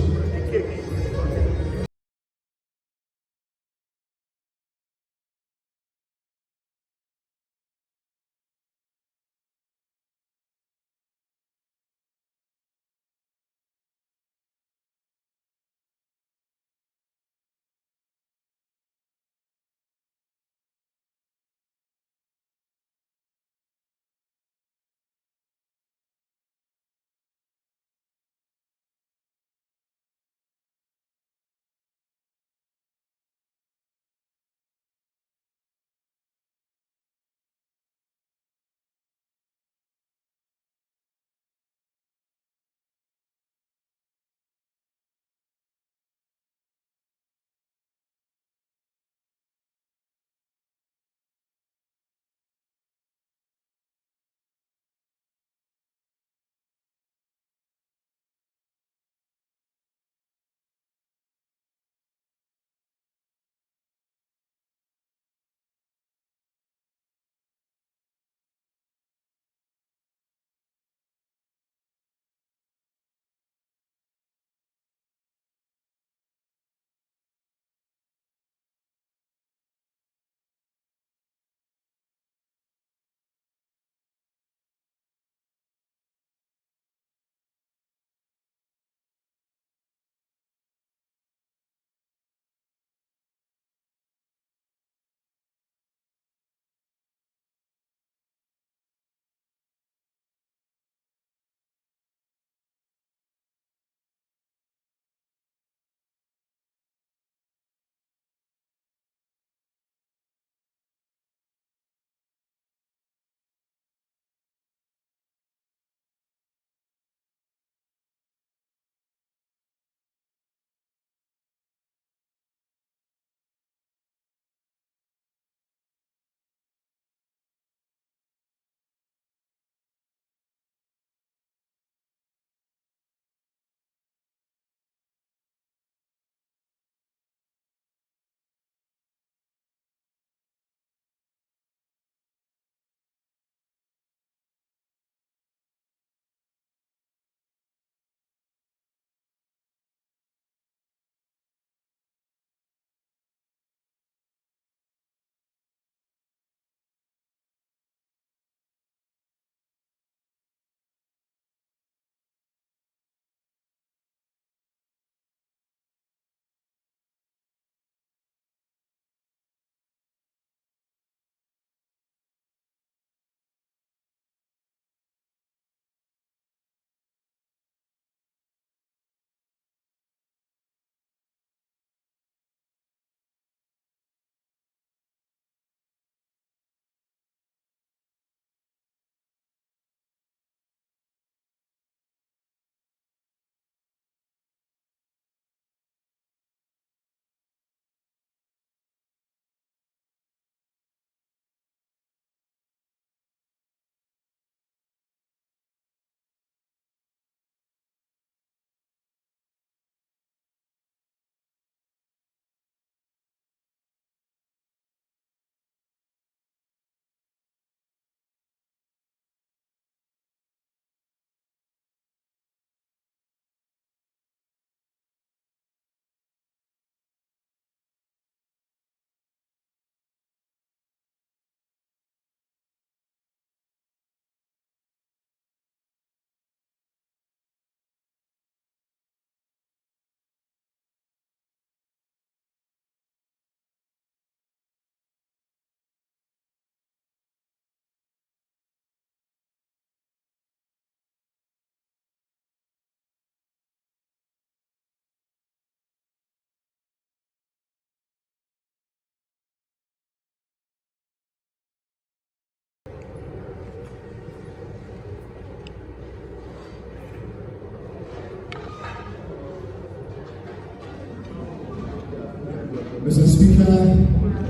Mr. Speaker,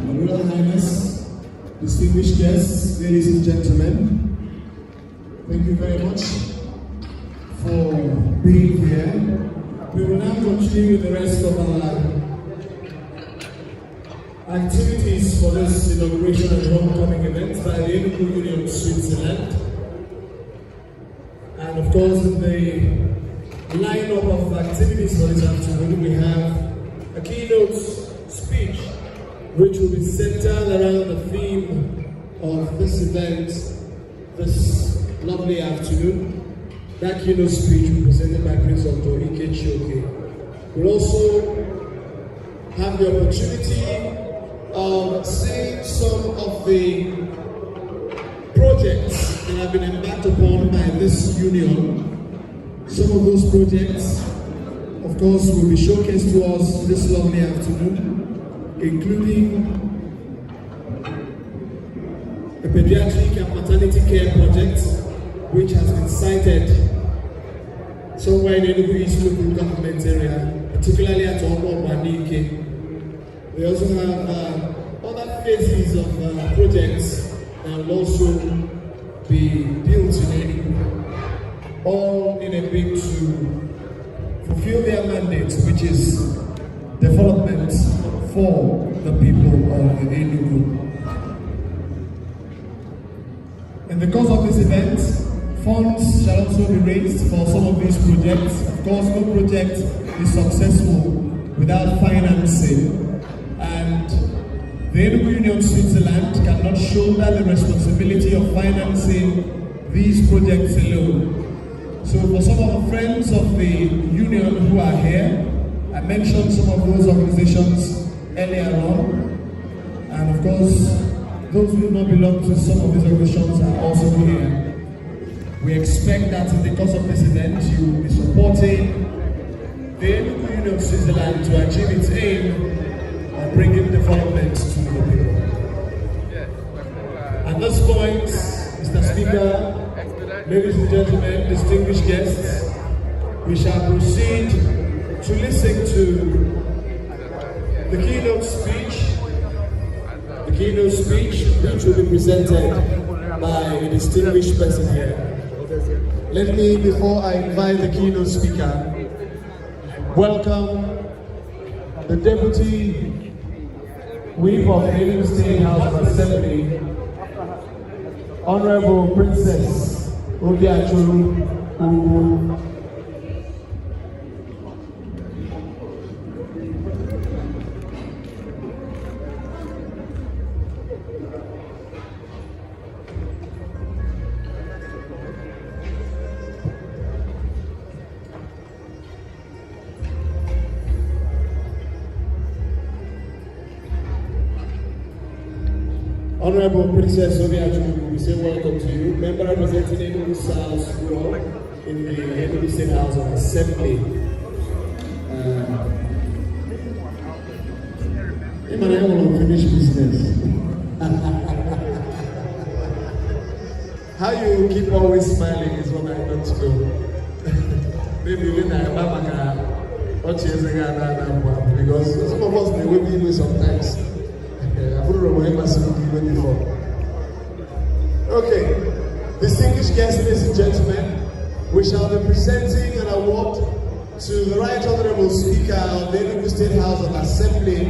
Your Royal Highness, distinguished guests, ladies and gentlemen, thank you very much for being here. We will now continue with the rest of our activities for this inauguration and homecoming event by the Enugu Union, Switzerland. And of course, in the lineup of activities for this afternoon, we have a keynote speech which will be centered around the theme of this event this lovely afternoon. That keynote speech will be presented by Prince Dr. Ike Chioke. We'll also have the opportunity of seeing some of the projects that have been embarked upon by this union. Some of those projects, of course, will be showcased to us this lovely afternoon, including a pediatric and maternity care project, which has been cited somewhere in the Enugu East local government area, particularly at Omo Banike. We also have other phases of projects that will also be built in Enugu, all in a bid to fulfill their mandate, which is development for the people of Enugu. In the course of this event, funds shall also be raised for some of these projects. Of course, no project is successful without financing, and the Enugu Union Switzerland cannot shoulder the responsibility of financing these projects alone. So for some of the friends of the union who are here, I mentioned some of those organizations earlier on, and of course, those who do not belong to some of these organizations are also here. We expect that in the course of this event, you will be supporting the Enugu Union Switzerland to achieve its aim of bringing development to the people. At this point, Mr. Speaker, ladies and gentlemen, distinguished guests, we shall proceed to listen to the keynote speech. The keynote speech which will be presented by a distinguished person here. Let me, before I invite the keynote speaker, welcome the Deputy Whip of the Enugu State House of Assembly, Honorable Princess Obiacholu, who Honorable Princess Obiacholu, we say welcome to you. Member representing Enugu South in the Enugu State House of Assembly. I want to finish business. How you keep always smiling is what I want to know. Maybe when I'm back, because some of us may wait me sometimes. Okay, distinguished guests, ladies and gentlemen, we shall be presenting an award to the Right Honorable Speaker of the Enugu State House of Assembly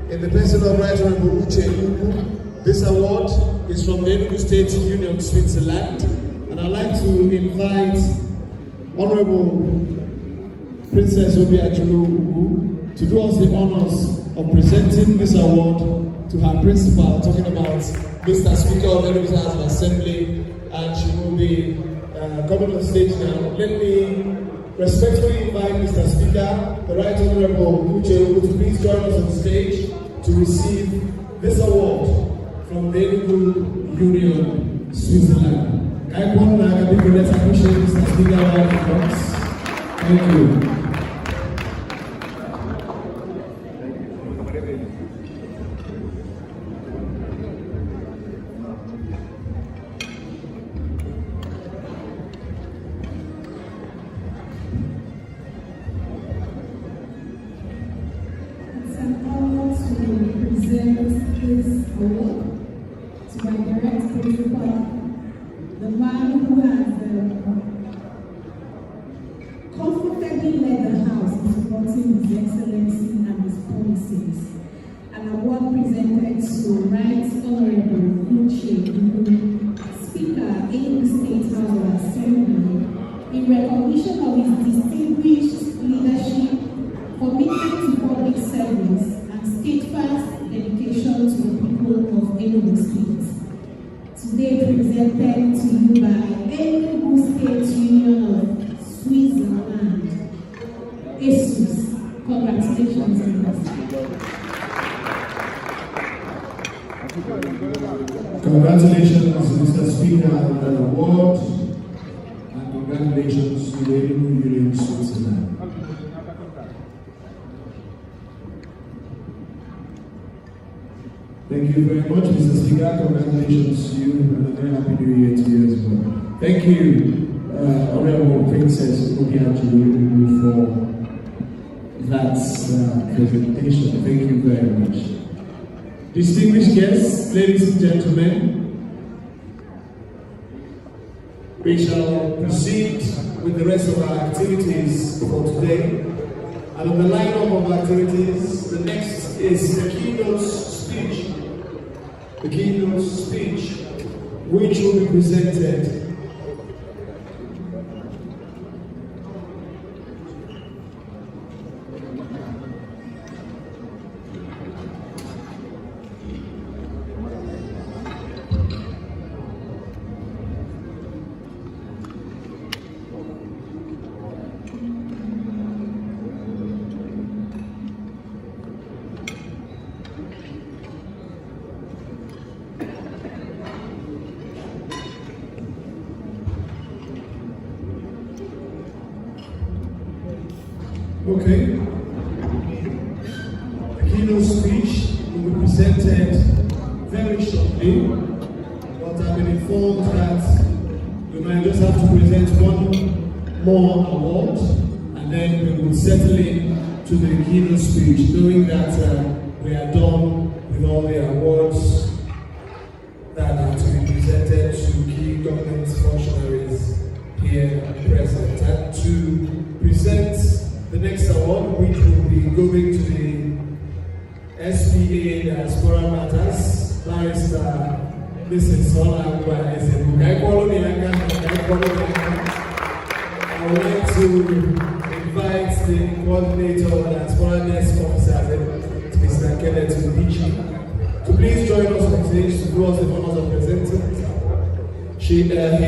in the person of Right Honorable Uche Enugu. This award is from the Enugu State Union, Switzerland, and I'd like to invite Honorable Princess Obiacholu to do us the honors of presenting this award to her principal, talking about Mr. Speaker of the Enugu House of Assembly, and she will be coming on stage now. Let me respectfully invite Mr. Speaker, the Right Honorable Uche Enugu, to please join us on stage to receive this award from the Enugu Union, Switzerland. I want to appreciate Mr. Speaker round of applause. Thank you. It's an to my direct principal, the man who has comfortably led the House in supporting His Excellency and his policies. An award presented to Right Honorable Uche Enugu, Speaker in the State House of Assembly, in recognition of his distinguished leadership, commitment to public service, and steadfast dedication to the people of Enugu State. Today presented to you by Enugu State Union of Switzerland. Jesus, congratulations. Congratulations, Mr. Speaker, on the award, and congratulations to the Enugu Union Switzerland. Thank you very much, Mr. Speaker. Congratulations to you, and a very happy New Year to you as well. Thank you, Honorable Princess Obiachu, for that presentation. Thank you very much. Distinguished guests, ladies and gentlemen, we shall proceed with the rest of our activities for today. And on the lineup of activities, the next is the keynote speech. The keynote speech, which will be presented Okay. The keynote speech will be presented very shortly, but I've been informed that we might just have to present one more award, and then we will settle in to the keynote speech, knowing that we are done with all the awards that are to be presented to key government functionaries here present. And to present the next award, which will be going to the SPA Diaspora Matters, Barrister Mrs. Olangwa Ezebu. I would like to invite the coordinator of the Diaspora Desk Officer, Mr. Kenneth Ubichi, to please join us on stage to do us the honors of presenting. He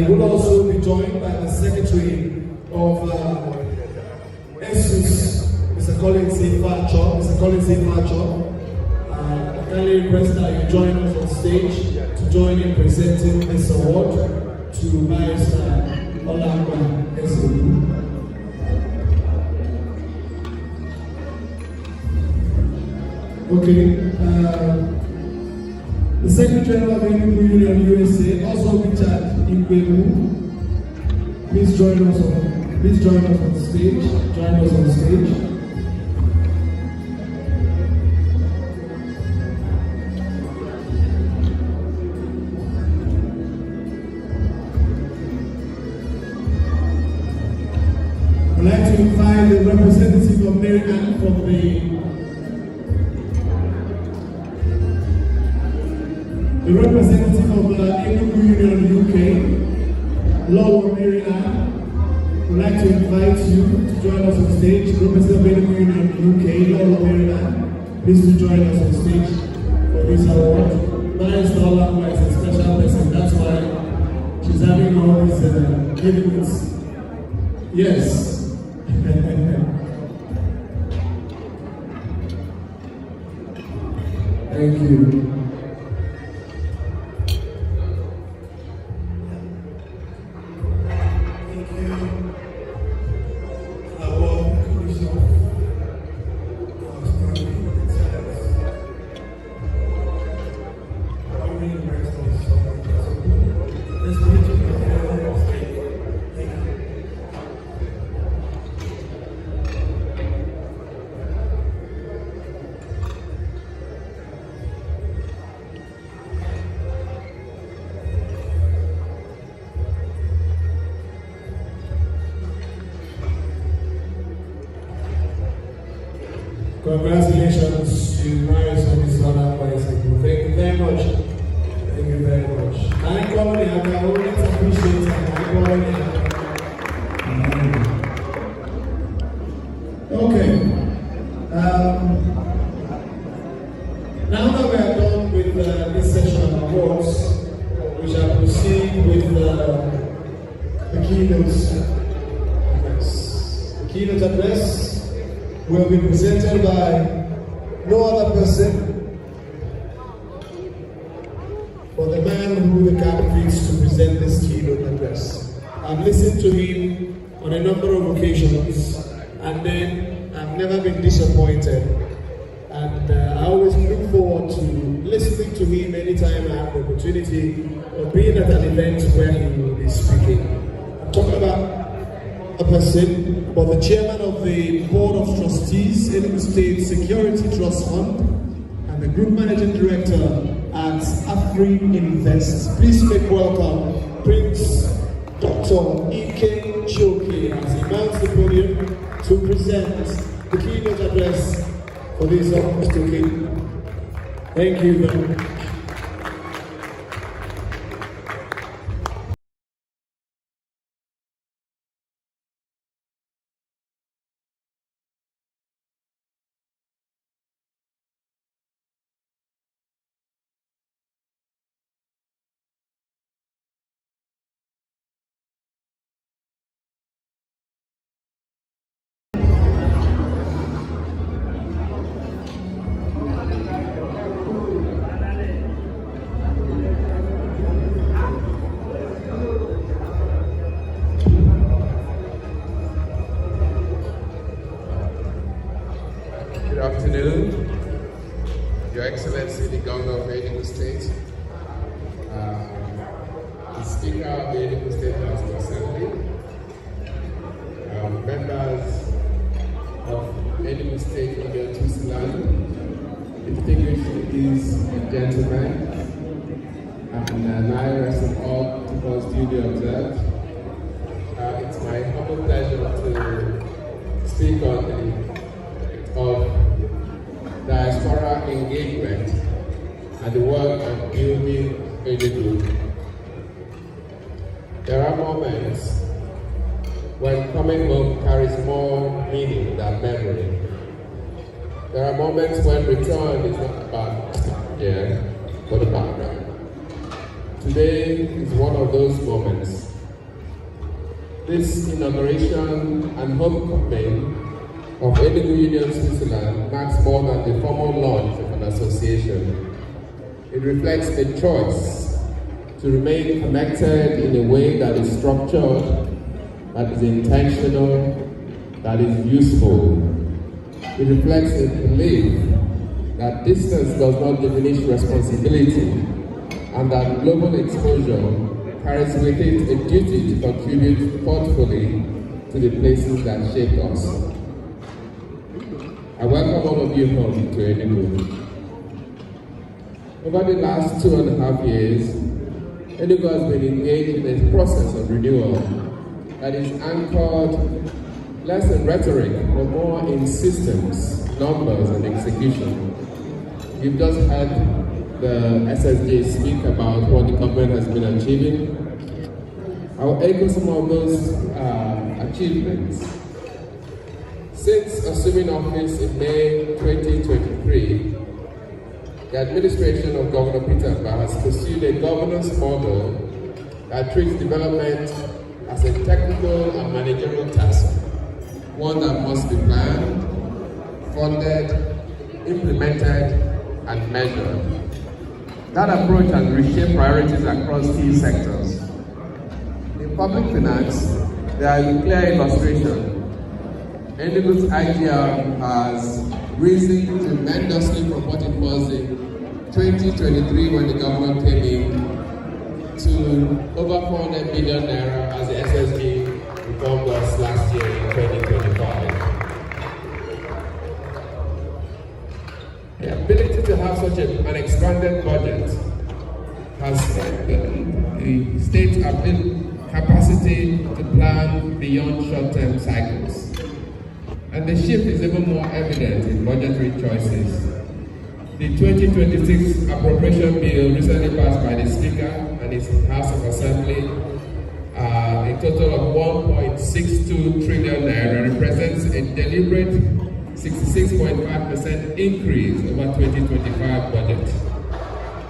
will also be joined by the Secretary of ESUS, Mr. Collins Ifacho. Mr. Collins Ifacho, I kindly request that you join us on stage to join in presenting this award to Barrister Olangwa Ezebu. Okay, the Secretary of the Enugu Union USA, also Richard Igbebu, please join us on stage. Join us on stage. I'd like to invite the representative of Maryland from the representative of the Enugu Union UK, Lord Maryland. We'd like to invite you to join us on stage. Representative of Enugu Union UK, Lord Maryland, please to join us on stage for this award. Barrister Olangwa is a special person, that's why she's having all these elements. Yes. Thank you. Congratulations to Marius and his other boys. Thank you very much. Thank you very much. Let's appreciate it. Okay. Now that we are done with this session of awards, we shall proceed with the keynote address. The keynote address will be presented by no other person but the man who the cap fits to present this keynote address. I've listened to him on a number of occasions, and then I've never been disappointed. And I always look forward to listening to him anytime I have the opportunity of being at an event where he will be speaking. I'm talking about a person, but the chairman of the Board of Trustees, Enugu State Security Trust Fund, and the group managing director at Afri Invest. Please make welcome Prince Dr. Ike Choke as he mounts the podium to present the keynote address for this Mr. King. Thank you very much. Good afternoon, Your Excellency, the Governor of Enugu State, the Speaker of the Enugu State House of Assembly, members of Enugu State Union Land, distinguished ladies and gentlemen, and admirers of all protocols duly observed. It's my humble pleasure to speak on of diaspora engagement and the work of building Enugu. There are moments when coming home carries more meaning than memory. There are moments when return is not about here, but about now. Today is one of those moments. This inauguration and homecoming of Enugu Union Switzerland marks more than the formal launch of an association. It reflects a choice to remain connected in a way that is structured, that is intentional, that is useful. It reflects a belief that distance does not diminish responsibility, and that global exposure carries with it a duty to contribute thoughtfully to the places that shape us. I welcome all of you home to Enugu. Over the last 2.5 years, Enugu has been engaged in a process of renewal that is anchored less in rhetoric, but more in systems, numbers, and execution. You've just heard the SSJ speak about what the government has been achieving. I'll echo some of those achievements. Since assuming office in May 2023, the administration of Governor Peter Mba has pursued a governance model that treats development as a technical and managerial task, one that must be planned, funded, implemented, and measured. That approach has reshaped priorities across key sectors. In public finance, there is a clear illustration. Enugu's IGR has risen tremendously from what it was in 2023 when the government came in to over 400 billion naira as the SSG reformed us last year in 2025. The ability to have such an expanded budget has the state's capacity to plan beyond short-term cycles. And the shift is even more evident in budgetary choices. The 2026 appropriation bill recently passed by the Speaker and his House of Assembly, a total of 1.62 trillion naira, represents a deliberate 66.5% increase over 2025 budget.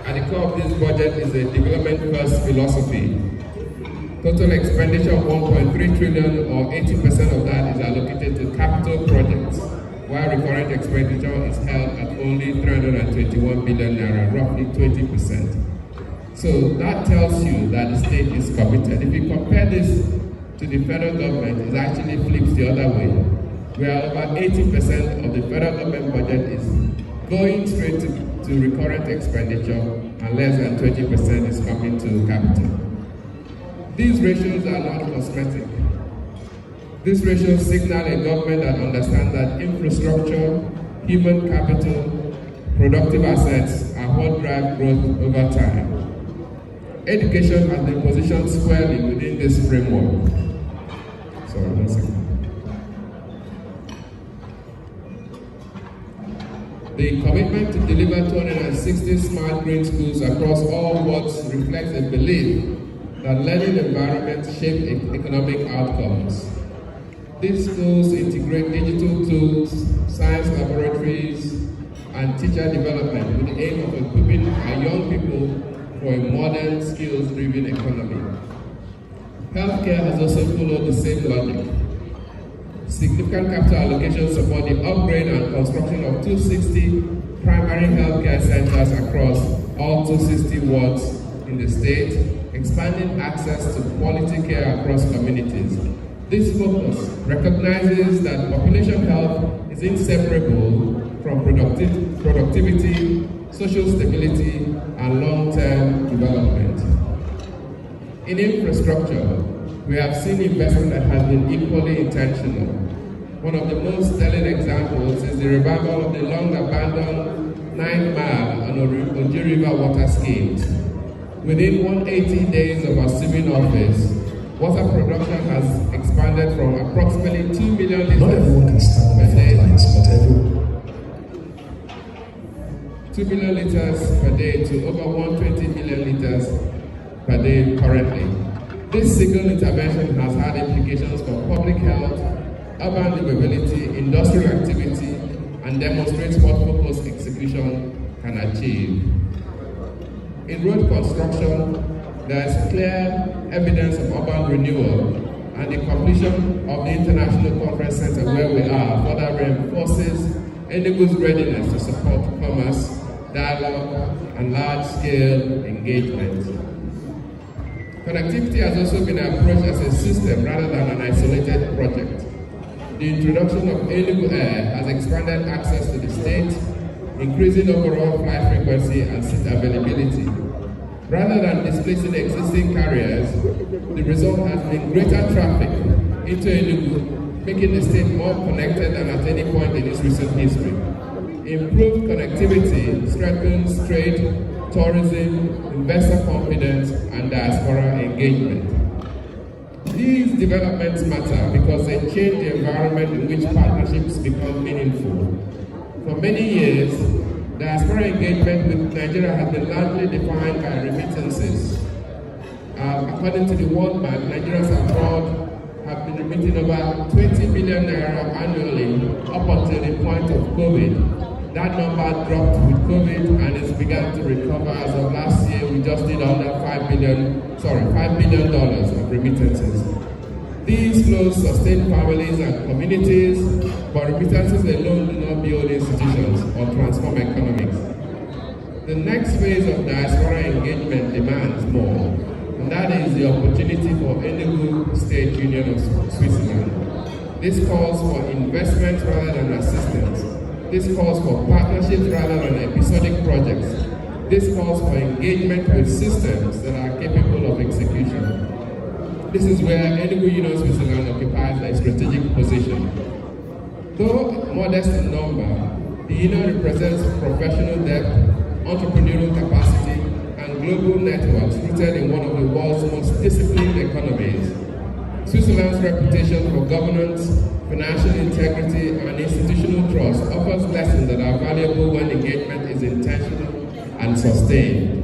At the core of this budget is a development-first philosophy. Total expenditure of 1.3 trillion, or 80% of that, is allocated to capital projects, while recurrent expenditure is held at only 321 billion naira, roughly 20%. So that tells you that the state is committed. If you compare this to the federal government, it actually flips the other way, where over 80% of the federal government budget is going straight to recurrent expenditure, and less than 20% is coming to capital. These ratios are not cosmetic. These ratios signal a government that understands that infrastructure, human capital, productive assets are what drive growth over time. Education has been positioned squarely within this framework. Sorry, 1 second. The commitment to deliver 260 smart green schools across all wards reflects a belief that learning environments shape economic outcomes. These schools integrate digital tools, science laboratories, and teacher development with the aim of equipping our young people for a modern, skills-driven economy. Healthcare has also followed the same logic. Significant capital allocations support the upgrade and construction of 260 primary healthcare centers across all 260 wards in the state, expanding access to quality care across communities. This focus recognizes that population health is inseparable from productivity, social stability, and long-term development. In infrastructure, we have seen investment that has been equally intentional. One of the most telling examples is the revival of the long-abandoned 9-mile on Oji River water schemes. Within 180 days of assuming office, water production has expanded from approximately 2 million liters per day. 2 million liters per day to over 120 million liters per day currently. This single intervention has had implications for public health, urban livability, industrial activity, and demonstrates what focused execution can achieve. In road construction, there is clear evidence of urban renewal, and the completion of the International Conference Center where we are further reinforces Enugu's readiness to support commerce, dialogue, and large-scale engagement. Connectivity has also been approached as a system rather than an isolated project. The introduction of Enugu Air has expanded access to the state, increasing overall flight frequency and seat availability. Rather than displacing existing carriers, the result has been greater traffic into Enugu, making the state more connected than at any point in its recent history. Improved connectivity strengthens trade, tourism, investor confidence, and diaspora engagement. These developments matter because they change the environment in which partnerships become meaningful. For many years, diaspora engagement with Nigeria has been largely defined by remittances. According to the World Bank, Nigerians abroad have been remitting over 20 billion naira annually up until the point of COVID. That number dropped with COVID and it's begun to recover. As of last year, we just did under $5 billion of remittances. These flows sustain families and communities, but remittances alone do not build institutions or transform economics. The next phase of diaspora engagement demands more, and that is the opportunity for Enugu State Union of Switzerland. This calls for investment rather than assistance. This calls for partnerships rather than episodic projects. This calls for engagement with systems that are capable of execution. This is where Enugu Union Switzerland occupies a strategic position. Though modest in number, the union represents professional depth, entrepreneurial capacity, and global networks rooted in one of the world's most disciplined economies. Switzerland's reputation for governance, financial integrity, and institutional trust offers lessons that are valuable when engagement is intentional and sustained.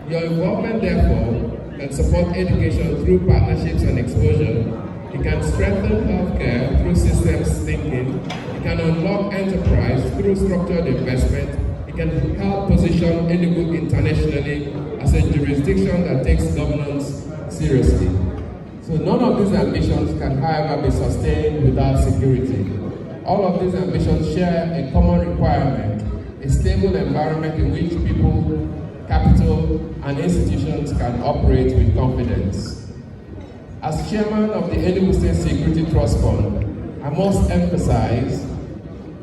Your involvement, therefore, can support education through partnerships and exposure. It can strengthen healthcare through systems thinking. It can unlock enterprise through structured investment. It can help position Enugu internationally as a jurisdiction that takes governance seriously. So none of these ambitions can, however, be sustained without security. All of these ambitions share a common requirement: a stable environment in which people, capital, and institutions can operate with confidence. As chairman of the Enugu State Security Trust Fund, I must emphasize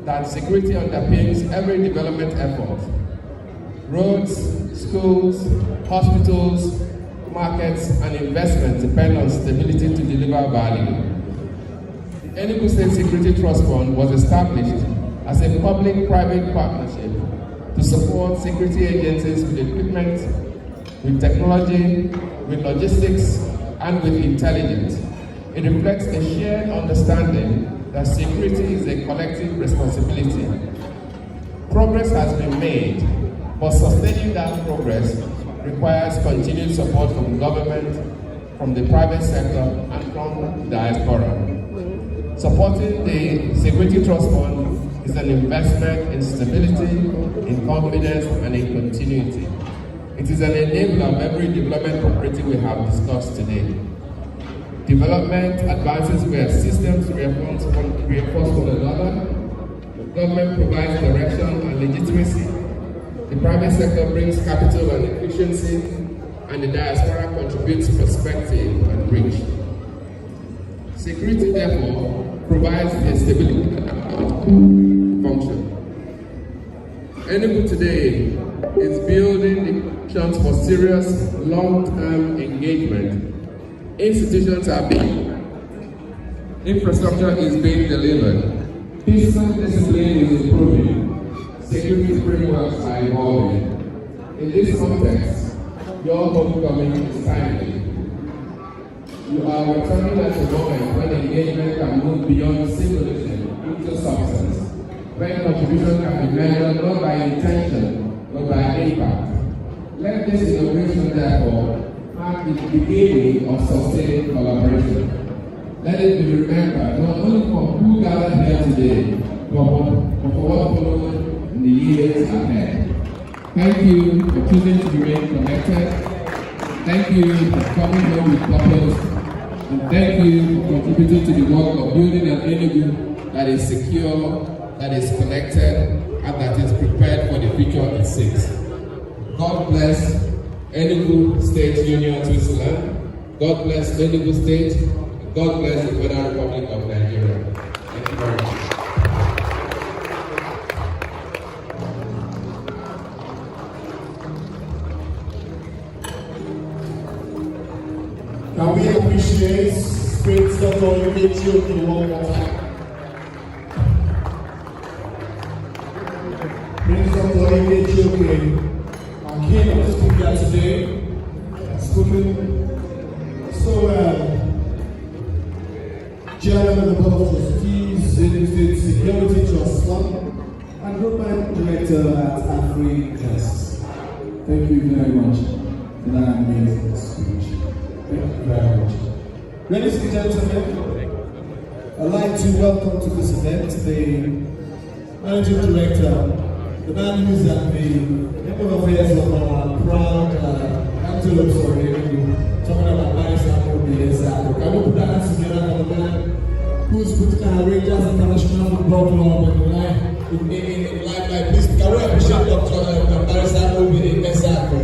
that security underpins every development effort. Roads, schools, hospitals, markets, and investments depend on stability to deliver value. The Enugu State Security Trust Fund was established as a public-private partnership to support security agencies with equipment, with technology, with logistics, and with intelligence. It reflects a shared understanding that security is a collective responsibility. Progress has been made, but sustaining that progress requires continued support from the government, from the private sector, and from the diaspora. Supporting the Security Trust Fund is an investment in stability, in confidence, and in continuity. It is an enabler of every development priority we have discussed today. Development advances where systems reinforce one another. The government provides direction and legitimacy. The private sector brings capital and efficiency, and the diaspora contributes perspective and reach. Security, therefore, provides a stability function. Enugu today is building the conditions for serious long-term engagement. Institutions are being, infrastructure is being delivered, fiscal discipline is improving, security frameworks are evolving. In this context, your homecoming is timely. You are returning at a moment when engagement can move beyond symbolism into substance, when contribution can be measured not by intention, but by impact. Let this innovation, therefore, mark the beginning of sustained collaboration. Let it be remembered not only for who gathered here today, but for what follows in the years ahead. Thank you for choosing to remain connected. Thank you for coming home with purpose. And thank you for contributing to the work of building an Enugu that is secure, that is connected, and that is prepared for the future it seeks. God bless Enugu State Union Switzerland. God bless Enugu State. And God bless the Federal Republic of Nigeria. Thank you very much. Can we appreciate Prince Dr. Enugu one more time? Prince Dr. Enugu, our keynote speaker today, has spoken so well. Chairman of the Board of Trustees, Enugu State Security Trust Fund, and Group Director at AfriCast. Thank you very much for that amazing speech. Thank you very much. Ladies and gentlemen, I'd like to welcome to this event the Managing Director, the man who is at the head of affairs of our proud antelopes for Enugu, talking about Marisako Biesako. Can we put that hands together for the man who's putting our Rangers International Football Club in limelight? Please, can we appreciate Dr. Marisako Biesako?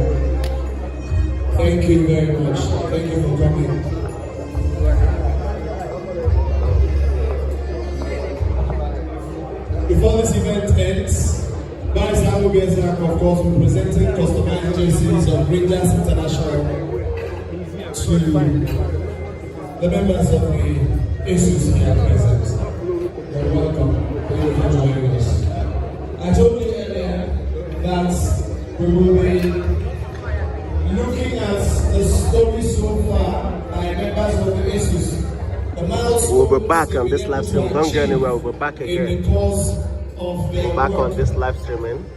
Thank you very much. Thank you for coming. Before this event ends, Marisako Biesako, of course, will be presenting customized jerseys of Rangers International to the members of the ASUS here present. You're welcome. Thank you for joining us. I told you earlier that we will be looking at the story so far by members of the ASUS We're back on this live stream. Don't go anywhere. We're back again. In the course of their Back work. on this live streaming.